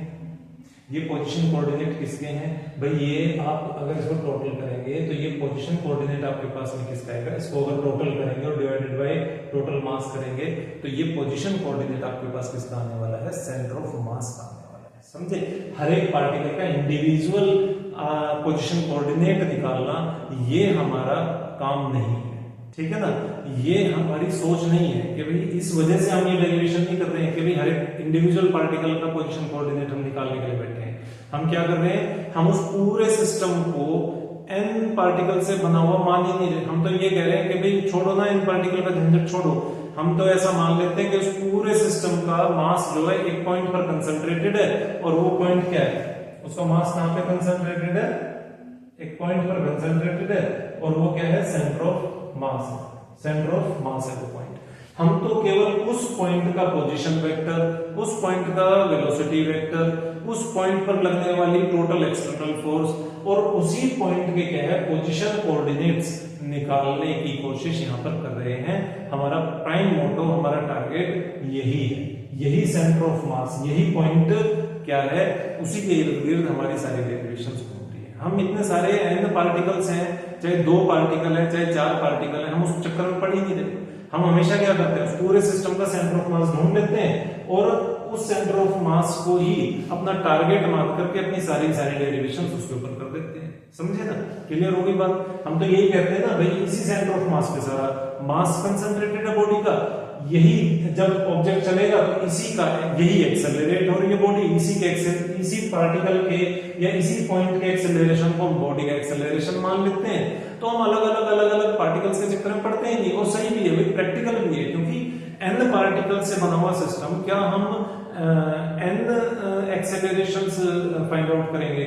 ये पोजीशन कोऑर्डिनेट किसके हैं भाई, ये आप अगर इसको टोटल करेंगे तो ये पोजीशन कोऑर्डिनेट आपके पास में किसका आएगा। इसको अगर टोटल करेंगे और डिवाइडेड बाय टोटल मास करेंगे तो ये पोजीशन कोऑर्डिनेट आपके पास किसका आने वाला है, सेंटर ऑफ मास का आने वाला है। समझे, हर एक पार्टिकल का इंडिविजुअल पोजीशन कोऑर्डिनेट निकालना ये हमारा काम नहीं है। ठीक है ना, ये हमारी सोच नहीं है कि भाई इस वजह से हम ये डेरिवेशन नहीं कर रहे हैं कि भाई हर एक इंडिविजुअल पार्टिकल का पोजीशन कोऑर्डिनेट हम निकालने के लिए बैठे हैं। हम क्या कर रहे हैं, हम उस पूरे सिस्टम को n पार्टिकल से बना हुआ मान ही नहीं रहे। हम तो ये कह रहे हैं कि भाई छोड़ो ना n पार्टिकल का झंझट छोड़ो, हम तो ऐसा मान लेते हैं कि उस पूरे सिस्टम का मास जो है एक पॉइंट पर कंसंट्रेटेड है, और वो पॉइंट क्या है, उसका मास कहां पे कंसंट्रेटेड है, एक पॉइंट पर कंसंट्रेटेड है, और वो क्या है, centre of mass, centre of मास है वो पॉइंट। हम तो केवल उस पॉइंट का पोजीशन वेक्टर, उस पॉइंट का वेलोसिटी वेक्टर, उस पॉइंट पर लगने वाली टोटल एक्सटर्नल फोर्स और उसी पॉइंट के क्या है पोजीशन कोऑर्डिनेट्स निकालने की कोशिश यहां पर कर रहे हैं। हमारा प्राइम मोटो, हमारा टारगेट यही है, यही सेंटर ऑफ मास, यही पॉइंट क्या है, उसी के इर्द गिर्द हमारी सारी डेरिवेशंस घूमती है। हम इतने सारे n पार्टिकल्स हैं, चाहे 2 पार्टिकल है चाहे 4 पार्टिकल है, हम उस चक्कर में पड़ ही नहीं रहे। हम हमेशा क्या करते हैं, उस पूरे सिस्टम का सेंटर ऑफ मास ढूंढ लेते हैं और उस सेंटर ऑफ मास को ही अपना टारगेट मान करके अपनी सारी डेरिवेशंस उसके ऊपर कर देते हैं। समझे ना, क्लियर हो गई बात। हम तो यही कहते हैं ना भाई, इसी सेंटर ऑफ मास पे सारा मास कंसंट्रेटेड है बॉडी का, यही जब ऑब्जेक्ट चलेगा तो इसी का यही एक्सेलरेट हो रही है बॉडी, इसी पार्टिकल के या इसी पॉइंट के एक्सेलरेशन को हम बॉडी का एक्सेलरेशन मान लेते हैं। तो हम अलग अलग पार्टिकल्स के चक्कर में पड़ते ही नहीं, और सही भी है, प्रैक्टिकल भी है, क्योंकि n पार्टिकल से बना हुआ सिस्टम, क्या हम n एक्सेलरेशंस फाइंड आउट करेंगे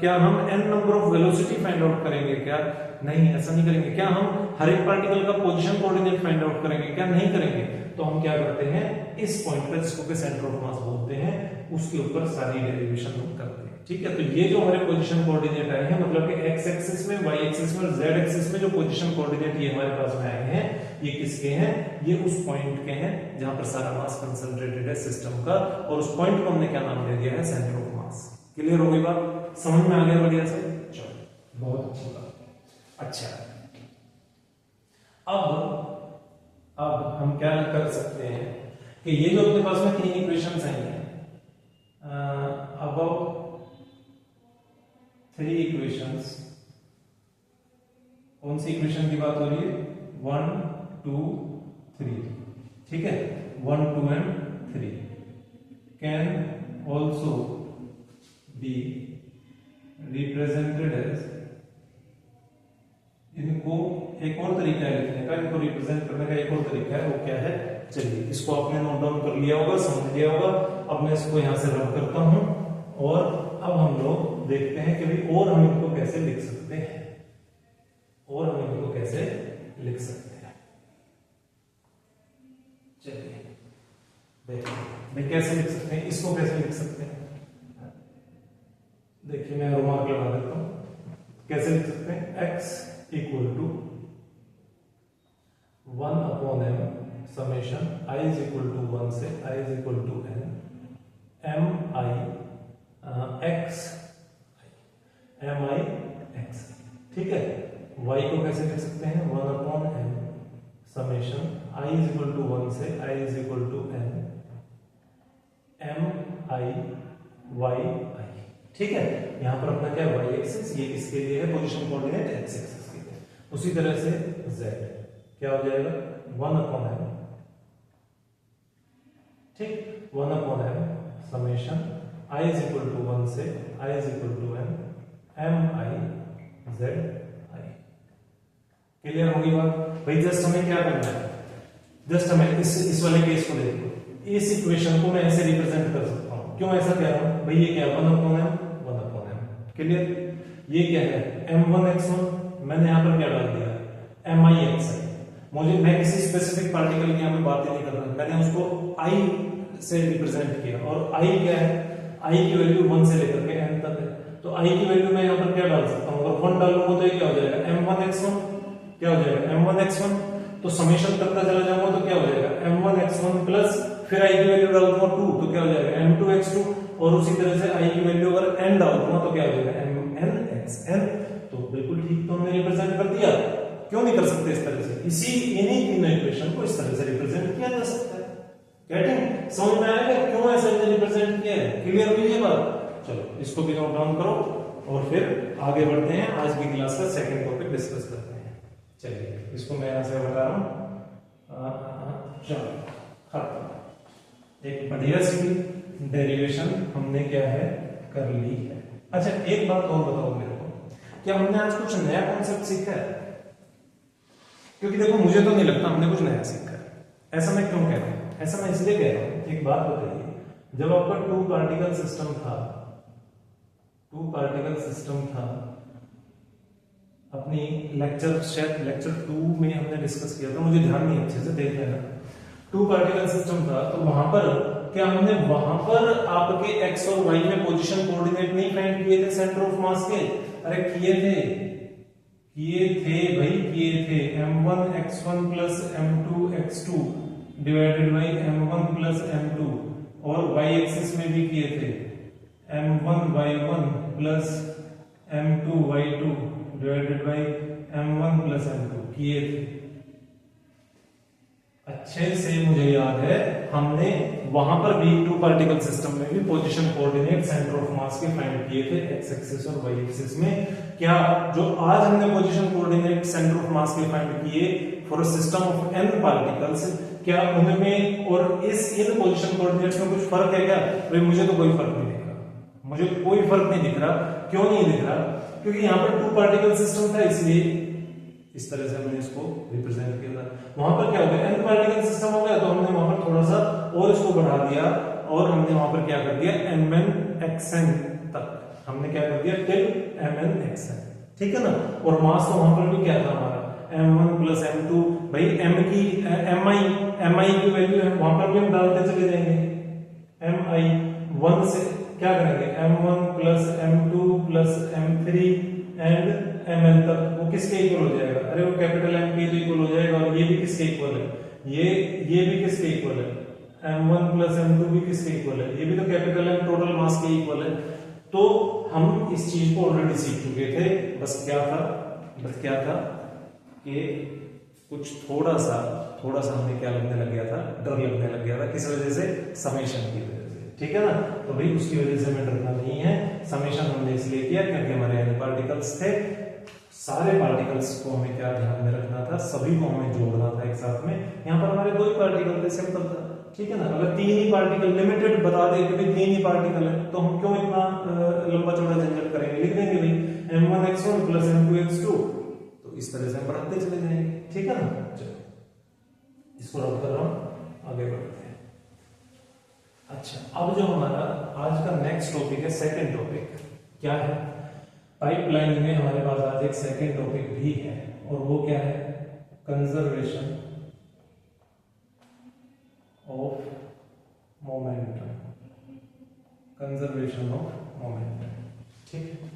क्या हम n number of velocity find out करेंगे क्या? नहीं, ऐसा नहीं करेंगे। क्या हम हर एक पार्टिकल का पोजीशन कोऑर्डिनेट फाइंड आउट करेंगे क्या? नहीं करेंगे। तो हम क्या करते हैं, इस पॉइंट पर जिसको के सेंटर ऑफ मास बोलते हैं, उसके ऊपर सारी डेरिवेशन हम करते हैं। ठीक है, तो ये जो हमारे पोजीशन कोऑर्डिनेट आए हैं, मतलब कि x एक्सिस में, y एक्सिस में और z एक्सिस में जो पोजीशन कोऑर्डिनेट ये हमारे पास में आए हैं, ये किसके हैं? ये उस पॉइंट के हैं जहां पर सारा मास कंसंट्रेटेड है सिस्टम का, और उस पॉइंट को हमने क्या नाम दे दिया है? Centre of mass. क्लियर हो गई बात? समझ में आ गया बढ़िया से? चलो, बहुत अच्छी बात। अच्छा, अब हम क्या कर सकते हैं कि ये जो अपने पास में 3 इक्वेशंस आई हैं, अबाउट 3 इक्वेशंस, कौन सी इक्वेशन की बात हो रही है? 1 2 3, ठीक है, 1 2 and 3 can also be represented as, इनको एक और तरीका है लिखने का, इनको रिप्रेजेंट करने का एक और तरीका है, वो क्या है? चलिए, इसको आपने नोट डाउन कर लिया होगा, समझ लिया होगा। अब मैं इसको यहां से रब करता हूं, और अब हम लोग देखते हैं कि भाई और हम इनको कैसे लिख सकते हैं, और हम इनको कैसे लिख सकते हैं। चलिए देखिए भाई कैसे लिख सकते हैं, इसको कैसे लिख सकते हैं। देखिए मैं रोमार्क लगा देता हूं, कैसे लिख सकते हैं? x equal to 1 upon m summation i is equal to 1 से i is equal to n m i x m i x, ठीक है। y को कैसे लिख सकते हैं? 1 upon m summation i is equal to 1 से i is equal to n m i y i, ठीक है। यहां पर अपना क्या है? y एक्सिस, ये किसके लिए है? पोजीशन कोऑर्डिनेट x एक्सिस के लिए। उसी तरह से z क्या हो जाएगा? 1 अपॉन m, ठीक, 1 upon m summation i is equal to 1 से i is equal to n m i z i। Clear होगी बात? भाई जस्ट हमें क्या करना है, जस्ट हमें इस वाले केस को देखो, इस इक्वेशन को मैं ऐसे रिप्रेजेंट कर सकता हूं। क्यों ऐसा कह रहा हूं भाई? ये क्या है? 1 upon m, 1 upon m, clear. ये क्या है? m1x1, मैंने यहां पर क्या डाल दिया? mi(xi)। मुझे, मैं किसी स्पेसिफिक पार्टिकल की यहां पे बात नहीं कर रहा, मैंने उसको i से रिप्रेजेंट किया, और i क्या है? i की वैल्यू 1 से लेकर के n तक है, तो i की वैल्यू मैं यहां पर क्या डाल सकता हूं? अगर 1 डालूंगा तो ये क्या हो जाएगा? m1x1, क्या हो जाएगा? m1x1। तो समेशन करता चला जाऊंगा तो क्या हो जाएगा? m1x1 प्लस फिर i की वैल्यू डाल दूंगा 2 तो क्या हो जाएगा? m2x2, और उसी तरह से i की वैल्यू अगर n डाल दूंगा तो क्या हो जाएगा? mnxn। तो बिल्कुल ठीक, तो हमने रिप्रेजेंट कर दिया। क्यों नहीं कर सकते इस तरह से? इन्हीं तीनों इक्वेशन को इस तरह से रिप्रेजेंट किया जा सकता है। गेटिंग? समझ में आएगा क्यों ऐसे रिप्रेजेंट किया है? क्लियर हुई ये बात? चलो इसको भी नोट डाउन करो, और फिर आगे बढ़ते हैं, आज की क्लास का सेकंड टॉपिक डिस्कस करते हैं। चलिए इसको मैं यहां से बता रहा हूं। चलो खत्म, एक बढ़िया सी डेरिवेशन हमने क्या है कर ली है। अच्छा एक बात और बताओ मेरे को, क्या हमने आज कुछ नया कॉन्सेप्ट सीखा है? क्योंकि देखो मुझे तो नहीं लगता हमने कुछ नया सीखा है। ऐसा मैं क्यों कह रहा हूं? ऐसा मैं इसलिए कह रहा हूं, एक बात बताइए, जब आपका टू पार्टिकल सिस्टम था अपनी लेक्चर शायद लेक्चर 2 में हमने डिस्कस किया था, मुझे ध्यान नहीं अच्छे से, देख लेना। टू पार्टिकल सिस्टम था तो वहां पर क्या हमने वहां पर आपके एक्स और वाई में पोजीशन कोऑर्डिनेट नहीं फाइंड किए थे सेंटर ऑफ मास के? अरे किए थे भाई, किए थे। m1 x1 plus m2 x2 divided by m1 plus m2, और y एक्सिस में भी किए थे m1 y1 plus m2 y2 divided by m1 plus m2 किए थे। अच्छे से मुझे याद है हमने वहां पर भी टू पार्टिकल सिस्टम में भी पोजीशन कोऑर्डिनेट सेंटर ऑफ मास के फाइंड किए थे एक्स एक्सिस और वाई एक्सिस में। क्या जो आज हमने पोजीशन कोऑर्डिनेट सेंटर ऑफ मास के फाइंड किए for a system of n particles, क्या उनमें और इन पोजीशन कोऑर्डिनेट्स में कुछ फर्क है क्या? भाई मुझे तो कोई फर्क नहीं दिख रहा, मुझे कोई फर्क नहीं दिख रहा। क्यों नहीं दिख रहा? क्योंकि यहाँ पर टू पार्टिकल सिस्टम था, इसलिए इस तरह से हमने इसको रिप्रेजेंट किया था। वहां पर क्या हो गया, n पार्टिकल सिस्टम हो गया तो हमने वहां पर थोड़ा सा और इसको बढ़ा दिया और हमने वहां पर क्या कर दिया, mn तक हमने क्या कर दिया, टिल mn, ठीक है ना। और मास तो वहां पर भी क्या था हमारा m1 प्लस m2, भाई m की mi की वैल्यू है वहां पर भी हम डालते चले जाएंगे। mi 1 से क्या करेंगे, m1 plus m2 plus m3 and mn तक, वो किसके इक्वल हो जाएगा? अरे वो कैपिटल M के इक्वल हो जाएगा, और ये भी किसके इक्वल है, ये भी किसके इक्वल है, m1 प्लस m2 भी किसके इक्वल है, ये भी तो कैपिटल M टोटल मास के इक्वल है। तो हम इस चीज को ऑलरेडी सीख चुके थे। बस क्या था कि कुछ थोड़ा सा हमें क्या लगने लग गया था, डर लगने लग गया था। किस वजह से? समेशन की वजह से, ठीक है ना। तो भाई उसकी वजह से हमें डरना नहीं है। समेशन हमने इसलिए किया क्योंकि हमारे n पार्टिकल्स थे, सारे पार्टिकल्स को हमें क्या ध्यान में रखना था, सभी को हमें जोड़ना था एक साथ में। यहाँ पर हमारे 2 ही पार्टिकल थे, सिंपल था, ठीक है ना। अगर 3 ही पार्टिकल लिमिटेड बता दे कि 3 ही पार्टिकल है तो हम क्यों इतना लंबा चौड़ा झंझट करेंगे, लिख देंगे भाई m1 x1 plus m2 x2, तो इस तरह से हम बढ़ते चले जाएंगे, ठीक है ना। चलो इसको रब कर रहा हूं, आगे बढ़ते हैं। अच्छा, अब जो हमारा आज का नेक्स्ट टॉपिक है, सेकंड टॉपिक क्या है, पाइपलाइन में हमारे पास आज एक सेकंड टॉपिक भी है, और वो क्या है, कंजर्वेशन ऑफ मोमेंटम, ठीक है।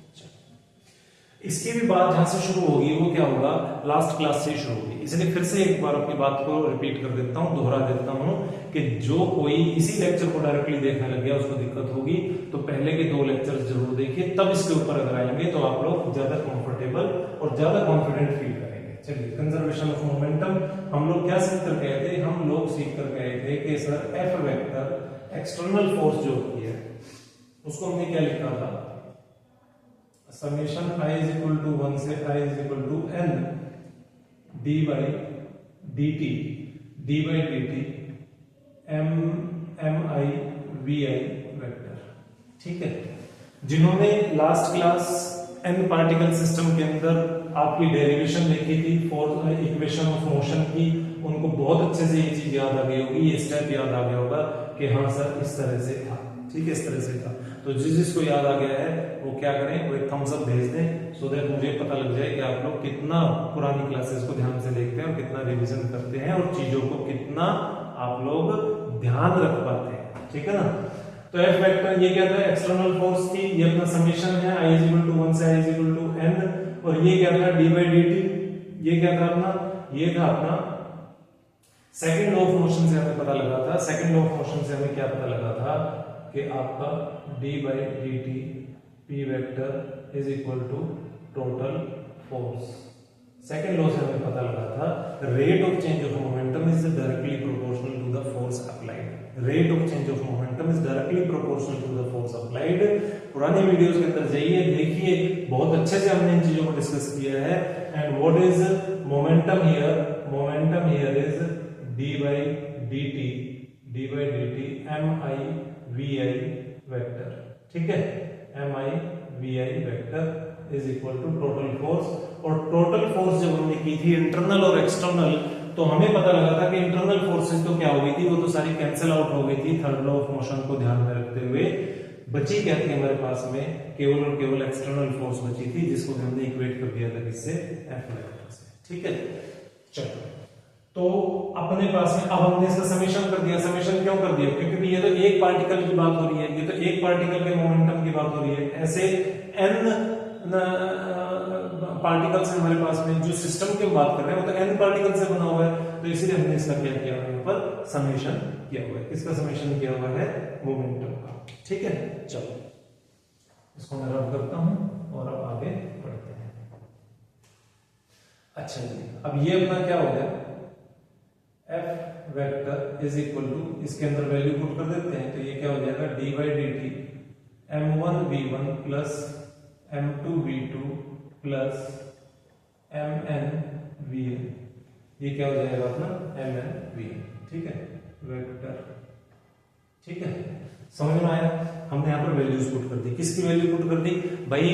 इसकी भी बात जहां से शुरू होगी वो क्या होगा, लास्ट क्लास से शुरू होगी, इसलिए फिर से एक बार अपनी बात को रिपीट कर देता हूं, दोहरा देता हूं कि जो कोई इसी लेक्चर को डायरेक्टली देखने लग गया उसको दिक्कत होगी, तो पहले के 2 लेक्चर्स जरूर देखिए, तब इसके ऊपर अगर आएंगे तो आप लोग ज्यादा कंफर्टेबल और ज्यादा कॉन्फिडेंट फील करेंगे। चलिए, कंजर्वेशन ऑफ मोमेंटम हम लोग क्या सीख कर गए थे, हम लोग सीख कर गए थे कि sir F vector external force जो होती है उसको हमने क्या लिखा था, summation i is equal to 1 से i is equal to n d by dt mi vi vector, ठीक है। जिन्होंने last class n particle system के अंदर आपकी डेरिवेशन देखी थी फॉर इक्वेशन ऑफ मोशन की, उनको बहुत अच्छे से ये चीज याद आ गई होगी, ये स्टेप याद आ गया होगा कि हाँ सर इस तरह से था, ठीक है, इस तरह से था। तो जिसको याद आ गया है वो क्या करें, वो एक थम्स अप भेज दें, सो दैट मुझे पता लग जाए कि आप लोग कितना पुरानी क्लासेस को ध्यान से देखते हैं और कितना रिवीजन करते हैं और चीजों को कितना आप लोग ध्यान रख पाते हैं, ठीक है ना। तो एफ वेक्टर ये क्या था, एक्सटर्नल फोर्स थी, ये अपना समेशन है i इज इक्वल टू 1 से i is equal to n, और ये क्या था d बाई dt, ये क्या था अपना, ये था अपना सेकंड लॉ ऑफ मोशन से हमें पता लगा था, सेकंड लॉ ऑफ मोशन से हमें क्या पता लगा था कि आपका d by dt p vector is equal to total force. Second law से हमें पता लगा था rate of change of momentum is directly proportional to the force applied, rate of change of momentum is directly proportional to the force applied. पुरानी videos के अंदर जाइए, देखिए, बहुत अच्छे से हमने इन चीजों को डिस्कस किया है। And what is momentum here, momentum here is d by dt mi vi vector, ठीक है, mi vi vector is equal to total force. और टोटल फोर्स जब हमने की थी इंटरनल और एक्सटर्नल, तो हमें पता लगा था कि इंटरनल फोर्सेस तो क्या हो गई थी, वो तो सारी कैंसिल आउट हो गई थी थर्ड लॉ ऑफ मोशन को ध्यान में रखते हुए। बची क्या थी हमारे पास में, केवल और केवल एक्सटर्नल फोर्स बची थी, जिसको हमने इक्वेट कर दिया था किससे, एफ वेक्टर से। ठीक है, चलो तो अपने पास में अब हमने इसका समेशन कर दिया। समेशन क्यों कर दिया, क्योंकि ये तो एक पार्टिकल की बात हो रही है, ये तो एक पार्टिकल के मोमेंटम की बात हो रही है। ऐसे n पार्टिकल्स हमारे पास में, जो सिस्टम की बात कर रहे हैं वो तो n पार्टिकल से बना हुआ है, तो इसीलिए हमने इसका क्या किया है, यहाँ पर समेशन किया हुआ है। किसका समेशन किया हुआ है, मोमेंटम का। ठीक है, चलो इसको मैं रब करता हूं और अब आगे बढ़ते हैं। अच्छा जी, अब ये अपना क्या हो गया, F vector is equal to, इसके अंदर वैल्यू पुट कर देते हैं, तो ये क्या हो जाएगा, D by d t m1v1 plus m2v2 plus mn_vn, ये क्या हो जाएगा अपना mn_vn। ठीक है, वेक्टर। ठीक है, समझ में आया। हमने यहाँ पर वैल्यूज पुट कर दी। किसकी वैल्यू पुट कर दी, भाई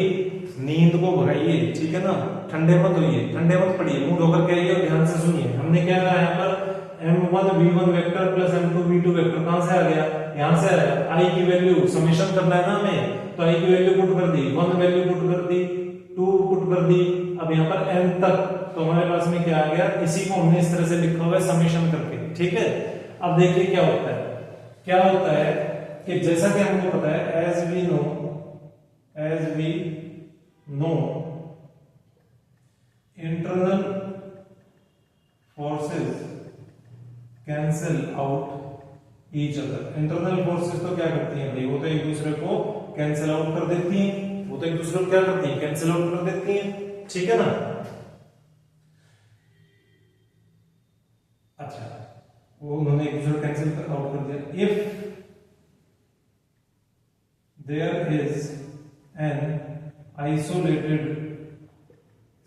नींद को भगाइए, ठीक है ना, ठंडे मत होइए, ठंडे मत पड़िए, मूड होकर के आइए और ध्यान से सुनिए। हमने क्या कहा यहाँ पर, m1v1 vector plus m2v2 vector कहां से आ गया, यहां से आया। i की वैल्यू समेशन करना है ना हमें, तो i की वैल्यू पुट कर दी, 1 वैल्यू पुट कर दी, 2 पुट कर दी, अब यहाँ पर n तक, तो हमारे पास में क्या आ गया, इसी को हमने इस तरह से लिखा हुआ है समेशन करके। ठीक है, अब देखिए क्या होता है, क्या होता है कि जैसा कि हमको पता है, as we know internal forces cancel out each other. Internal forces तो क्या करती हैं भाई, वो तो एक दूसरे को कैंसिल आउट कर देती हैं, वो तो एक दूसरे को क्या करती हैं, कैंसिल आउट कर देती हैं। ठीक है ना, अच्छा वो उन्होंने एक दूसरे को कैंसिल आउट कर दिया। If there is an isolated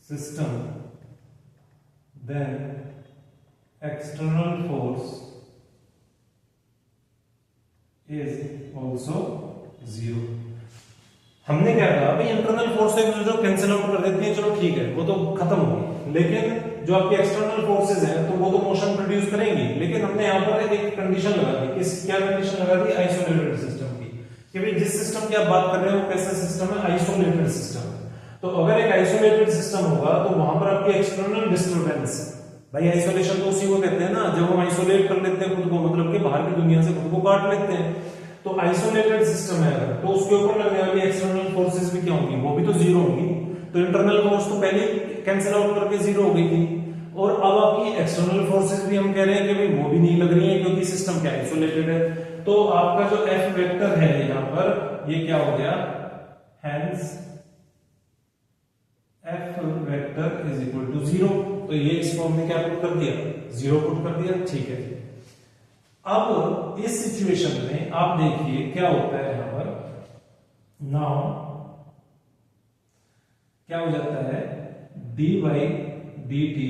system, then external force is also zero। हमने क्या कहा भाई, इंटरनल फोर्स से जो कैंसिल आउट कर देती है, चलो ठीक है, वो तो खत्म हो गई, लेकिन जो आपकी एक्सटर्नल फोर्सेज हैं तो वो तो मोशन प्रोड्यूस करेंगी। लेकिन हमने यहाँ पर एक कंडीशन लगा दी, किस क्या कंडीशन लगा दी, आइसोलेटेड सिस्टम की, कि भाई जिस सिस्टम की आप बात कर रहे हो कैसा सिस्टम है, आइसोलेटेड सिस्टम है। तो अगर एक आइसोलेटेड सिस्टम होगा तो वहां पर आपकी एक्सटर्नल डिस्टरबेंस, भाई आइसोलेशन तो उसी को कहते हैं ना, जब हम आइसोलेट कर लेते हैं खुद को, मतलब कि बाहर की दुनिया से खुद को काट लेते हैं। तो आइसोलेटेड सिस्टम है अगर, तो उसके ऊपर लगने वाली एक्सटर्नल फोर्सेस भी क्या होंगी, वो भी तो जीरो होंगी। तो इंटरनल फोर्स तो पहले कैंसिल आउट करके जीरो हो गई थी, और अब आपकी एक्सटर्नल फोर्सेस भी हम कह रहे हैं कि भाई वो भी नहीं लग रही है, क्योंकि सिस्टम क्या आइसोलेटेड है। तो आपका जो एफ वेक्टर है यहां पर, ये क्या हो गया, hence F vector is equal to zero. तो ये इसको हमने क्या पुट कर दिया, जीरो पुट कर दिया। ठीक है, अब इस सिचुएशन में आप देखिए क्या होता है यहां पर, नाउ क्या हो जाता है, d by d t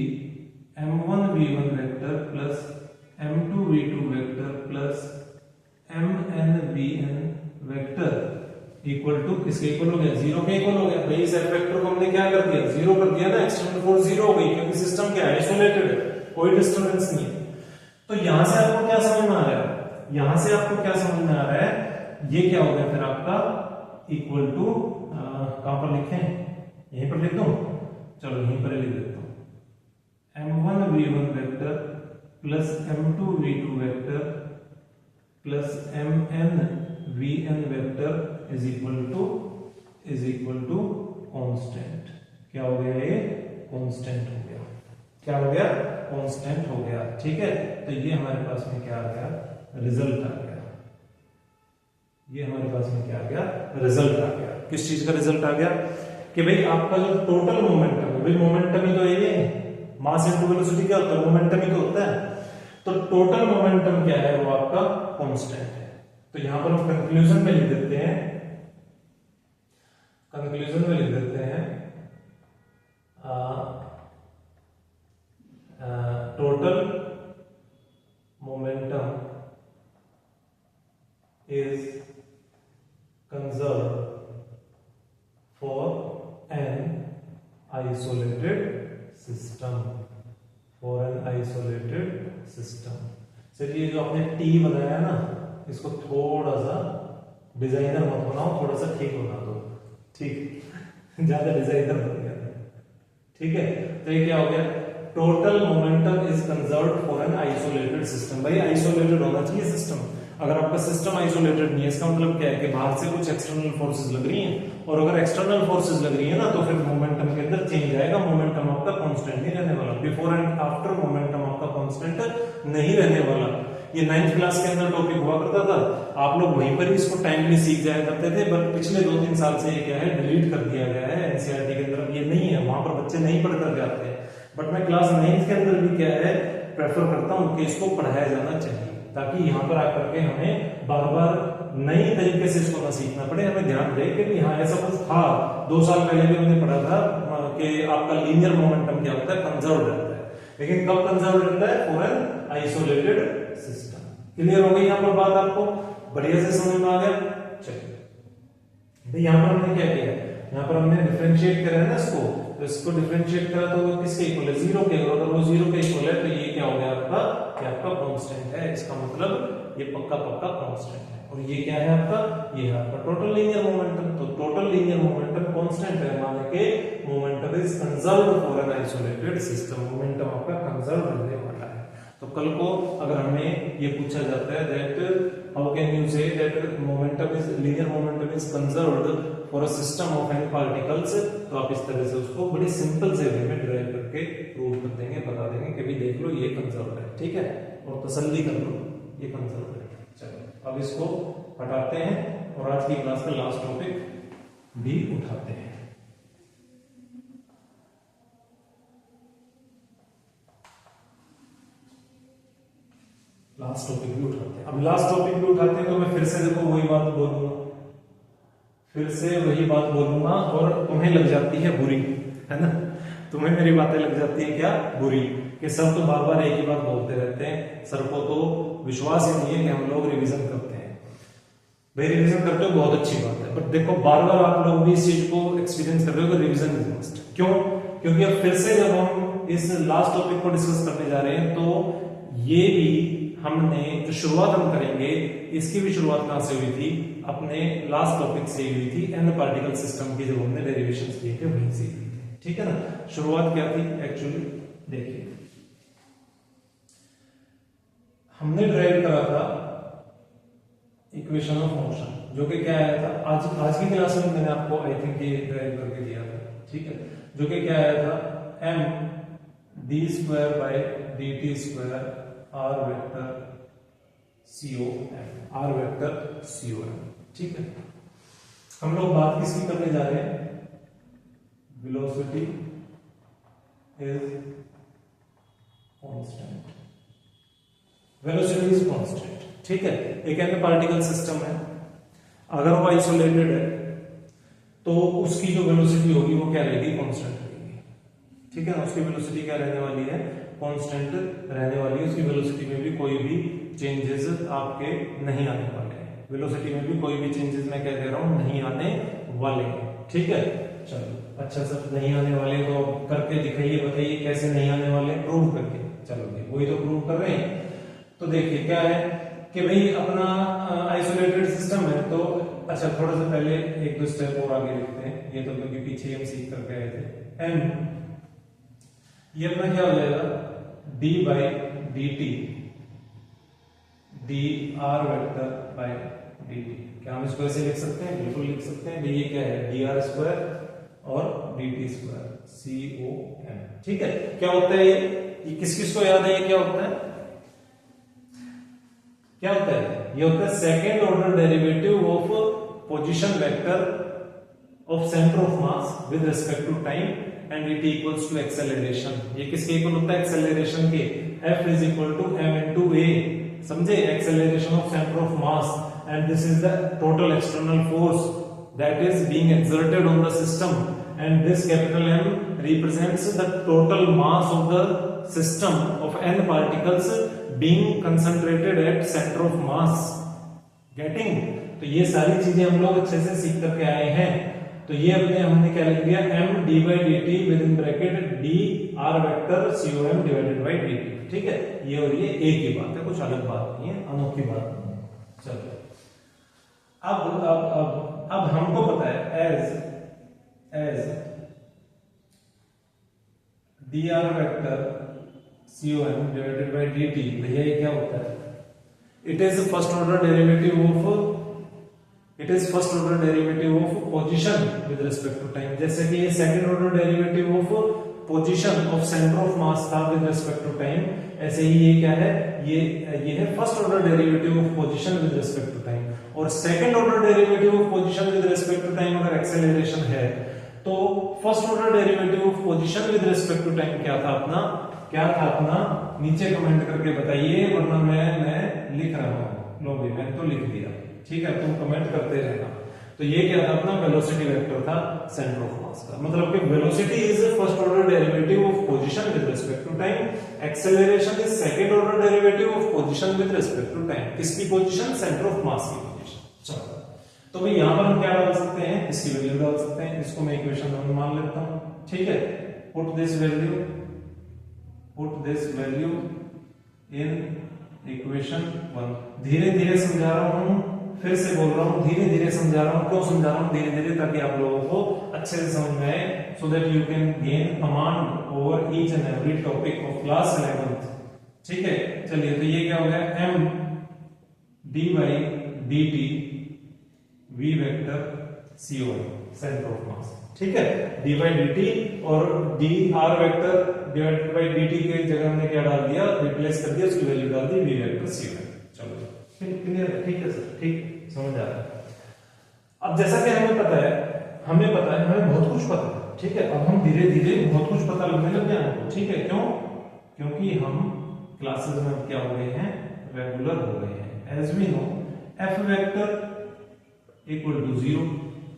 m1v1 vector plus m2v2 vector plus mn_vn vector equal to, किसके इक्वल हो गया, जीरो के इक्वल हो गया। भाई इस एफ वेक्टर को हमने क्या कर दिया, जीरो कर दिया ना, एक्सटर्नल फोर्स जीरो हो गई, क्योंकि सिस्टम क्या है, आइसोलेटेड है, कोई डिस्टरबेंस नहीं है। तो यहां से आपको क्या समझ में आ रहा है, यहां से आपको क्या समझ में आ रहा है, ये क्या हो गया फिर आपका इक्वल टू, कहां पर लिखें, यहीं पर लिख दूं, चलो यहीं पर लिख देता हूं, m1v1 vector plus m2v2 vector plus mn_vn vector is equal to constant. क्या हो गया, ये कांस्टेंट हो गया। क्या हो गया, कांस्टेंट हो गया। ठीक है, तो ये हमारे पास में क्या आ गया, रिजल्ट आ गया। ये हमारे पास में क्या आ गया, रिजल्ट आ गया। किस चीज का रिजल्ट आ गया, कि भाई आपका जो टोटल मोमेंटम है, भाई मोमेंटम ही तो है ये, मास इनटू वेलोसिटी क्या होता है, मोमेंटम ही तो होता है। तो टोटल मोमेंटम क्या है, वो आपका कांस्टेंट है। तो यहां पर हम कंक्लूजन में लिख देते हैं, कंक्लूजन में लिख देते हैं total momentum is conserve for n isolated system, for an isolated system. चलिए जो आपने टी बनाया ना, इसको थोड़ा सा डिजाइनर मत बनाओ, थोड़ा सा ठीक बना दो, ठीक ज्यादा डिजाइनर बन गया, ठीक है। तो ये क्या हो गया, total momentum is conserved for an isolated system. भाई आइसोलेटेड होना चाहिए सिस्टम, अगर आपका सिस्टम आइसोलेटेड नहीं है इसका मतलब क्या है कि बाहर से कुछ एक्सटर्नल फोर्सेस लग रही हैं, और अगर एक्सटर्नल फोर्सेस लग रही है ना तो फिर मोमेंटम के अंदर चेंज आएगा, मोमेंटम आपका कांस्टेंट नहीं रहने वाला, बिफोर एंड आफ्टर मोमेंटम आपका कांस्टेंट नहीं रहने वाला। ये 9th क्लास के अंदर टॉपिक हुआ करता था, आप लोग वहीं पर ही इसको टाइमली सीख जाया करते थे, बट पिछले 2-3 साल से ये क्या है, डिलीट कर दिया गया है एनसीईआरटी के अंदर, ये नहीं है, वहां पर बच्चे नहीं पढ़ करके आते हैं। बट मैं क्लास 9th के अंदर भी क्या है प्रेफर करता हूँ कि इसको पढ़ाया जाना चाहिए, ताकि यहाँ पर आकर के हमें बार बार नई तरीके से इसको ना सीखना पड़े, हमें ध्यान रहे कि हाँ ऐसा कुछ था 2 साल पहले भी हमने पढ़ा था कि आपका लीनियर मोमेंटम क्या होता है, कंजर्व रहता है, लेकिन कब कंजर्व रहता है, for an isolated system. Clear हो गई यहाँ पर बात, आपको बढ़िया से समझ में आ गया। चलिए यहाँ पर हमने क्या किया, यहाँ पर हमने डिफरेंशिएट करा है ना इसको, तो इसको डिफरेंशिएट करा तो वो किसके इक्वल है, 0 के, अगर वो 0 के इक्वल है तो ये क्या हो गया आपका, ये आपका कांस्टेंट है, इसका मतलब ये पक्का पक्का कांस्टेंट है। और ये क्या है आपका, ये है आपका टोटल लीनियर मोमेंटम, तो टोटल लीनियर मोमेंटम कांस्टेंट है, माने के momentum is conserved for an isolated system, momentum आपका कंजर्व रहने वाला है। तो कल को अगर हमें ये पूछा जाता है that how can you say that momentum is linear momentum is conserved for a system of n particles, तो आप इस तरह से उसको बड़ी सिंपल से वे में डिराइव करके प्रूव कर देंगे, बता देंगे कि भी देख लो ये कंजर्व है, ठीक है, और तसल्ली कर लो ये कंजर्व है। चलो अब इसको हटाते हैं और आज की क्लास का लास्ट टॉपिक भी उठाते हैं। लास्ट टॉपिक भी उठाते हैं। अब लास्ट टॉपिक भी उठाते हैं तो मैं फिर से देखो वही बात बोलूंगा, फिर से वही बात बोलूंगा, और तुम्हें लग जाती है बुरी, है ना, तुम्हें मेरी बातें लग जाती है क्या, बुरी, कि सर तो बार बार एक ही बात बोलते रहते हैं, सर को तो विश्वास ही नहीं है कि हम लोग रिवीजन करते हैं। भाई रिवीजन करते हो बहुत अच्छी बात है, बट देखो बार बार आप लोग भी इस चीज को एक्सपीरियंस कर रहे हो कि रिवीजन इज मस्ट। क्यों, क्योंकि अब फिर से जब हम इस लास्ट टॉपिक को डिस्कस करने जा रहे हैं तो ये भी हमने जो शुरुआत हम करेंगे, इसकी भी शुरुआत कहां से हुई थी, अपने लास्ट टॉपिक से हुई थी, एन पार्टिकल सिस्टम की जब हमने डेरिवेशंस किए थे वहीं से हुई थी, ठीक है ना। शुरुआत क्या थी एक्चुअली, देखिए हमने ड्राइव करा था इक्वेशन ऑफ मोशन, जो कि क्या आया था, आज की क्लास में मैंने आपको आई थिंक ये ड्राइव करके दिया था, ठीक है, जो कि क्या आया था, m d square by dt square r vector COM, r vector COM, ठीक है। हम लोग बात किसकी करने जा रहे हैं, velocity is constant, velocity is constant, ठीक है। एक एन पार्टिकल सिस्टम है, अगर वो आइसोलेटेड है तो उसकी जो वेलोसिटी होगी वो क्या रहेगी, कांस्टेंट रहेगी, ठीक है ना। उसकी वेलोसिटी क्या रहने वाली है, कांस्टेंट रहने वाली है, उसकी वेलोसिटी में भी कोई भी चेंजेस आपके नहीं आने वाले हैं, वेलोसिटी में भी कोई भी चेंजेस मैं क्या कह रहा हूं, नहीं आने वाले हैं, ठीक है। चलो अच्छा सर नहीं आने वाले तो करके दिखाइए, बताइए कैसे नहीं आने वाले, प्रूव करके, चलो वही तो प्रूव कर रहे हैं। तो देखिए क्या है कि भाई अपना आइसोलेटेड सिस्टम है, तो अच्छा थोड़ा सा पहले एक दो स्टेप और आगे लिखते हैं, ये तो क्योंकि पीछे हम सीख करके आए थे। m ये अपना क्या हो जाएगा, d by d T, D R vector by d T, क्या हम इसको ऐसे लिख सकते हैं, बिल्कुल लिख सकते हैं। ये क्या है, डी आर स्क्वायर और डी टी स्क्वायर COM, ठीक है। क्या होता है ये किस किस को याद है, ये क्या होता है, क्या होता है, ये होता है second order derivative of position vector of centre of mass with respect to time and it equals to acceleration. ये किसके इक्वल होता है, एक्सेलरेशन के, F is equal to m into a, समझे, acceleration of centre of mass and this is the total external force that is being exerted on the system and this capital M represents the total mass of the system of n particles being concentrated at center of mass, getting। तो ये सारी चीजें हम लोग अच्छे से सीख करके आए हैं। तो ये अपने हमने क्या लिख दिया, m d by dt with in bracket d r vector com divided by dt। ठीक है, ये और ये एक ही बात है, कुछ अलग बात नहीं है, अनोखी बात नहीं है। चलो अब हमको पता है as dr vector com divided by dt, भैया ये क्या होता है, it is first order derivative of position with respect to time. जैसे कि ये second order derivative of position of centre of mass था विद रिस्पेक्ट टू टाइम, ऐसे ही ये क्या है, ये है first order derivative of position with respect to time. और second order derivative of position with respect to time अगर acceleration है तो first order derivative of position with respect to time क्या था अपना, नीचे कमेंट करके बताइए, वरना मैं लिख रहा हूं, लो भाई मैं तो लिख दिया, ठीक है, तुम कमेंट करते रहना। तो ये क्या था अपना, वेलोसिटी वेक्टर था सेंटर ऑफ मास का, मतलब कि velocity is first order derivative of position with respect to time, acceleration is second order derivative of position with respect to time. किसकी पोजीशन, सेंटर ऑफ मास की position. चलो तो भाई यहां पर हम क्या डाल सकते हैं, इसकी वैल्यू डाल सकते हैं, इसको मैं इक्वेशन 1 मान लेता हूं, ठीक है। Put this value in equation 1। धीरे धीरे समझा रहा हूं, फिर से बोल रहा हूं, धीरे धीरे समझा रहा हूं। क्यों समझा रहा हूं धीरे धीरे, ताकि आप लोगों को अच्छे से समझ में आए, so that you can gain command over each and every topic of class 11th। ठीक है, चलिए तो ये क्या हो गया, m d by dt v vector com centre of मास। ठीक है, d by dt और dr vector divided by dt के जगह हमने क्या डाल दिया, रिप्लेस कर दिया, उसकी वैल्यू डाल दी v वेक्टर com। चलो क्लियर है, ठीक है सर, ठीक समझ आ रहा है। अब जैसा कि हमें पता है हमें बहुत कुछ पता है, ठीक है। अब हम धीरे धीरे बहुत कुछ पता लगने लग गया हमको, ठीक है। क्यों, क्योंकि हम क्लासेस में क्या हो गए हैं, रेगुलर हो गए हैं। As we know f vector equal to 0।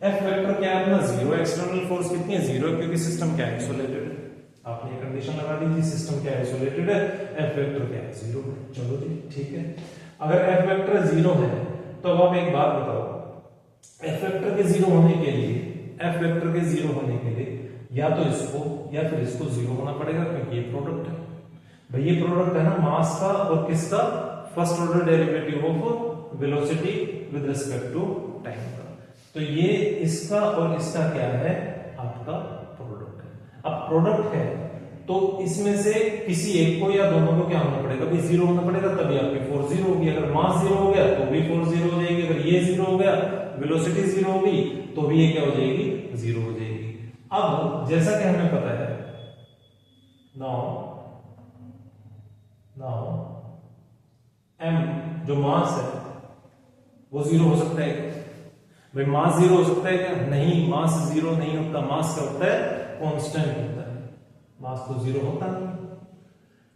f vector क्या है अपना, 0। एक्सटर्नल फोर्स कितनी है, 0, क्योंकि सिस्टम क्या है, आइसोलेटेड है। आपने कंडीशन लगा दी, सिस्टम क्या है, आइसोलेटेड है, f वेक्टर क्या है, 0। चलो जी ठीक है। अगर f वेक्टर 0 है तो अब आप एक बात बताओ, f वेक्टर के 0 होने के लिए, f वेक्टर के 0 होने के लिए या तो इसको या फिर इसको 0 होना पड़ेगा, क्योंकि ये प्रोडक्ट है भाई, ये प्रोडक्ट है ना मास का और किसका, first order derivative of velocity with respect to time का। तो ये इसका और इसका क्या है, आपका प्रोडक्ट है। अब प्रोडक्ट है तो इसमें से किसी एक को या दोनों को क्या होना पड़ेगा, भी 0 होना पड़ेगा, तभी आपकी फोर्स 0 होगी। अगर मास 0 हो गया तो भी फोर्स 0 हो जाएगी, अगर ये 0 हो गया, वेलोसिटी 0 होगी, तो भी ये क्या हो जाएगी, 0 हो जाएगी। अब जैसा कि हमें पता है, नाउ m जो मास है वो 0 हो सकता है भाई, मास 0 हो सकता है क्या, नहीं, मास 0 नहीं होता, मास क्या होता है, कांस्टेंट होता है, मास तो 0 होता नहीं।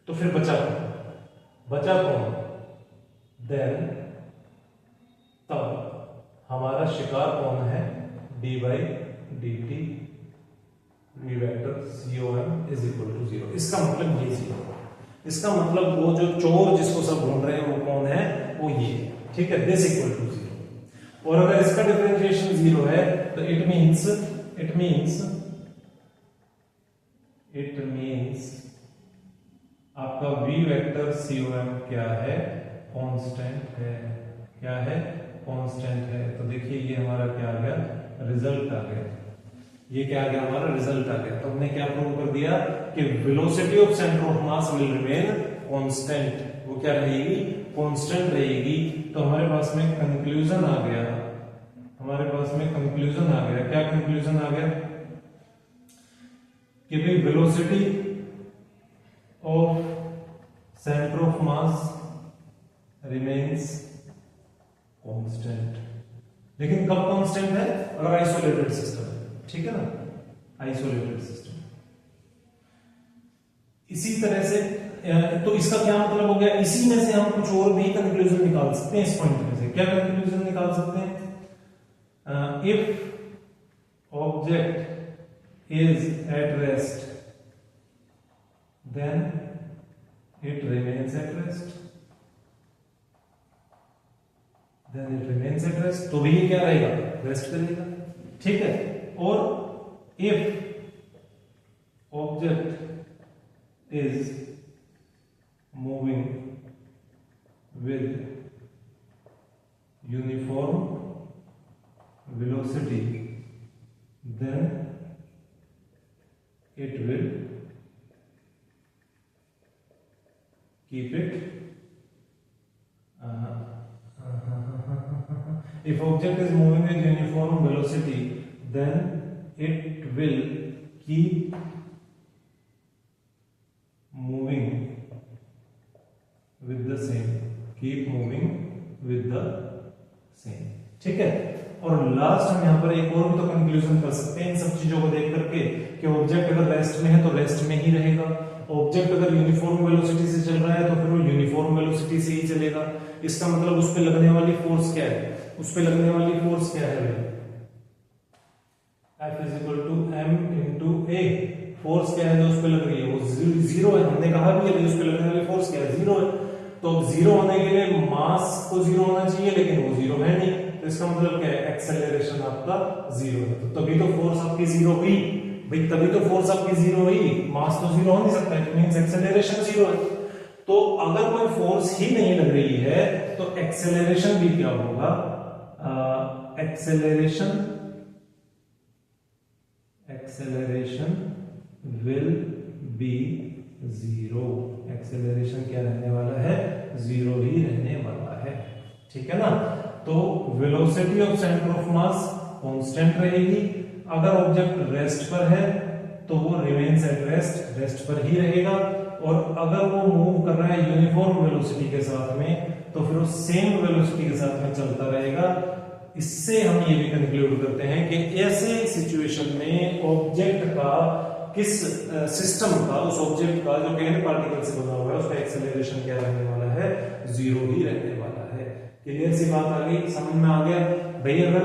तो फिर बचा कौन, देन तब हमारा शिकार कौन है, d by dt v vector com is equal to 0। इसका मतलब ये 0, इसका मतलब वो जो चोर जिसको सब ढूंढ रहे हैं वो कौन है, वो ये, ठीक है, दिस इक्वल टू 0। और अगर इसका डिफरेंशिएशन 0 है तो इट मींस आपका v वेक्टर com क्या है, कांस्टेंट है। क्या है, कांस्टेंट है। तो देखिए ये हमारा क्या आ गया, रिजल्ट आ गया, ये क्या आ गया, हमारा रिजल्ट आ गया। तो हमने क्या प्रूव कर दिया कि velocity of centre of mass will remain constant, वो क्या रहेगी, कांस्टेंट रहेगी। तो हमारे पास में कंक्लूजन आ गया, क्या कंक्लूजन आ गया कि भाई velocity of centre of mass remains constant. लेकिन कब कांस्टेंट है, अगर आइसोलेटेड सिस्टम है, ठीक है ना, आइसोलेटेड सिस्टम। इसी तरह से तो इसका क्या मतलब हो गया, इसी में से हम कुछ और भी कंक्लूजन निकाल सकते हैं। इस पॉइंट में से क्या कंक्लूजन निकाल सकते हैं, if object is at rest then it remains at rest, तो भी ये क्या रहेगा, रेस्ट करेगा, ठीक है। और if object is moving with uniform velocity then it will keep it if object is moving with uniform velocity then it will keep moving with the same ठीक है। और लास्ट हम यहाँ पर एक और भी तो कंक्लूजन कर सकते हैं इन सब चीजों को देख करके कि ऑब्जेक्ट अगर रेस्ट में है तो रेस्ट में ही रहेगा, ऑब्जेक्ट अगर यूनिफॉर्म वेलोसिटी से चल रहा है तो फिर वो यूनिफॉर्म वेलोसिटी से ही चलेगा। इसका मतलब उस पे लगने वाली फोर्स क्या है, उस पे लगने वाली फोर्स क्या है भाई, F = m × a। फोर्स क्या है जो उस पे लग रही है, वो जीरो है। हमने कहा भी है उस पे लगने वाली फोर्स क्या है, जीरो है। तो अब जीरो होने के लिए मास को जीरो होना चाहिए, लेकिन वो जीरो है नहीं, तो इसका मतलब क्या है, एक्सेलरेशन आपका जीरो है। तो तभी तो फोर्स आपकी जीरो हुई भाई, तभी तो फोर्स आपकी जीरो हुई, मास तो जीरो हो नहीं सकता, इट मींस एक्सेलरेशन जीरो है। तो अगर कोई फोर्स ही नहीं लग रही है तो एक्सेलरेशन भी क्या होगा, acceleration will be zero. Acceleration क्या रहने वाला है, जीरो ही रहने वाला है, ठीक है ना। तो velocity of centre of mass constant रहेगी। अगर ऑब्जेक्ट रेस्ट पर है तो वो रिमेन्स एट रेस्ट पर ही रहेगा। और अगर वो मूव कर रहा है यूनिफॉर्म वेलोसिटी के साथ में तो फिर वो सेम वेलोसिटी के साथ में चलता रहेगा। इससे हम ये भी कंक्लूड करते हैं कि ऐसे सिचुएशन में ऑब्जेक्ट का किस सिस्टम का, उस ऑब्जेक्ट का जो कि पार्टिकल से बना हुआ है, उसका एक्सेलरेशन क्या रहने वाला है, जीरो ही रहने वाला है। क्लियर सी बात आ गई, समझ में आ गया भाई। अगर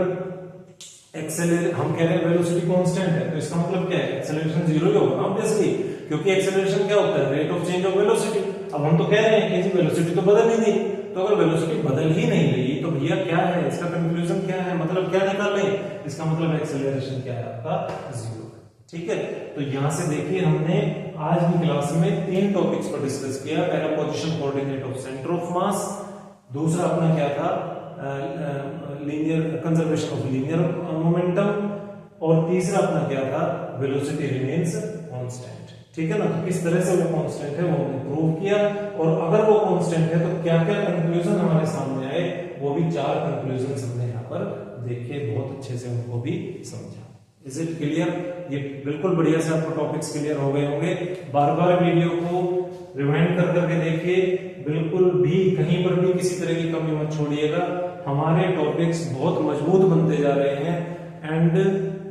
हम कह रहे हैं वेलोसिटी कांस्टेंट है तो इसका मतलब क्या है, एक्सेलरेशन जीरो ही होगा ऑब्वियसली, क्योंकि एक्सेलरेशन क्या होता है, rate of change of velocity. अब हम तो कह रहे हैं कि जी वेलोसिटी तो बदल ही नहीं, तो अगर वेलोसिटी बदल ही नहीं रही तो भैया क्या है, इसका कंक्लूजन क्या है, मतलब क्या निकाल लें, इसका मतलब एक्सेलरेशन क्या है आपका, जीरो है। ठीक है, तो यहां से देखिए हमने आज की क्लास में 3 टॉपिक्स पर डिस्कस किया। पहला position coordinate of centre of मास, दूसरा अपना क्या था, linear conservation of linear momentum, और तीसरा अपना क्या था, वेलोसिटी रिमेन्स कांस्टेंट। ठीक है ना, तो किस तरह से वो कांस्टेंट है वो हमने प्रूव किया, और अगर वो कांस्टेंट है तो क्या क्या कंक्लूजन हमारे सामने आए, वो भी 4 कंक्लूजन हमने यहाँ पर देखे, बहुत अच्छे से उनको भी समझा। Is it clear? ये बिल्कुल बढ़िया से आपको टॉपिक्स क्लियर हो गए होंगे। बार बार वीडियो को रिवाइंड कर करके देखिए, बिल्कुल भी कहीं पर भी किसी तरह की कमी मत छोड़िएगा। हमारे टॉपिक्स बहुत मजबूत बनते जा रहे हैं, एंड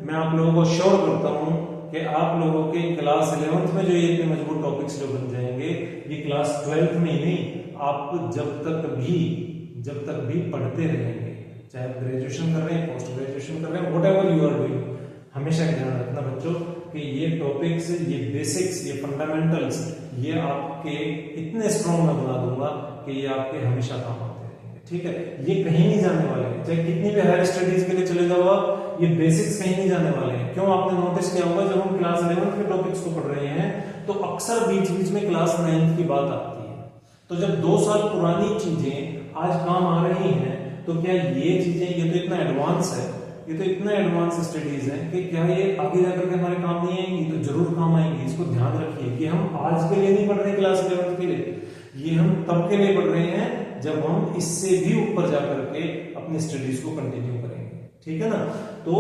मैं आप लोगों को श्योर करता हूं कि आप लोगों के क्लास 11th में जो ये इतने मजबूत टॉपिक्स जो बन जाएंगे, ये क्लास 12th में ही नहीं, आप जब तक भी पढ़ते रहेंगे, चाहे आप ग्रेजुएशन कर रहे हैं, पोस्ट ग्रेजुएशन कर रहे हैं, व्हाटएवर यू आर डूइंग, हमेशा ध्यान रखना बच्चों कि ये टॉपिक्स, ये बेसिक्स, ये फंडामेंटल्स, ये आपके इतने स्ट्रॉन्ग मैं बना दूंगा कि ये आपके हमेशा काम आते रहेंगे। ठीक है, ये कहीं नहीं जाने वाले हैं, चाहे कितनी भी हायर स्टडीज के लिए चले जाओ आप, ये बेसिक्स कहीं नहीं जाने वाले हैं। क्यों, आपने नोटिस किया होगा जब हम क्लास 11th के टॉपिक्स को पढ़ रहे हैं तो अक्सर बीच बीच में क्लास 9th की बात आती है। तो जब 2 साल पुरानी चीजें आज काम आ रही हैं तो क्या ये चीजें, ये तो इतना एडवांस है, ये तो इतना एडवांस स्टडीज है कि क्या ये आगे जाकर के हमारे काम नहीं आएंगी, तो जरूर काम आएंगी। इसको ध्यान रखिए कि हम आज के लिए नहीं पढ़ रहे क्लास 11th के लिए, ये हम तब के लिए पढ़ रहे हैं जब हम इससे भी ऊपर जाकर के अपनी स्टडीज को कंटिन्यू करेंगे। ठीक है ना, तो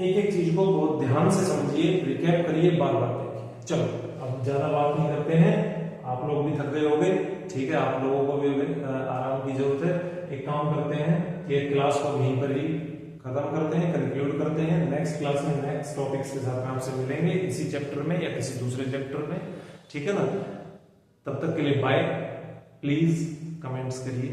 एक एक चीज को बहुत ध्यान से समझिए, रिकैप करिए, बार बार देखिए। चलो अब ज्यादा बात नहीं करते हैं, आप लोग भी थक गए होंगे। ठीक है, आप लोगों को भी आराम की जरूरत है। एक काम करते हैं कि क्लास को यहीं पर ही खत्म करते हैं, कंक्लूड करते हैं। नेक्स्ट क्लास में नेक्स्ट टॉपिक्स के साथ आपसे मिलेंगे, इसी चैप्टर में या किसी दूसरे चैप्टर में। ठीक है ना, तब तक के लिए बाय। प्लीज कमेंट्स करिए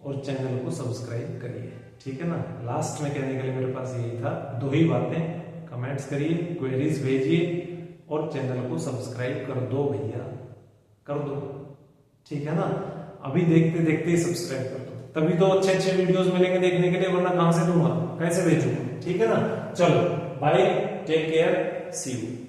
और चैनल को सब्सक्राइब करिए। ठीक है ना, लास्ट में कहने के लिए मेरे पास यही था, 2 ही बातें, कमेंट्स करिए, क्वेरीज भेजिए और चैनल को सब्सक्राइब कर दो भैया, कर दो। ठीक है ना, अभी देखते देखते ही सब्सक्राइब कर दो, तभी तो अच्छे अच्छे वीडियोस मिलेंगे देखने के लिए, वरना कहां से दूंगा, कैसे भेजूंगा। ठीक है ना, चलो bye. Take care, see you.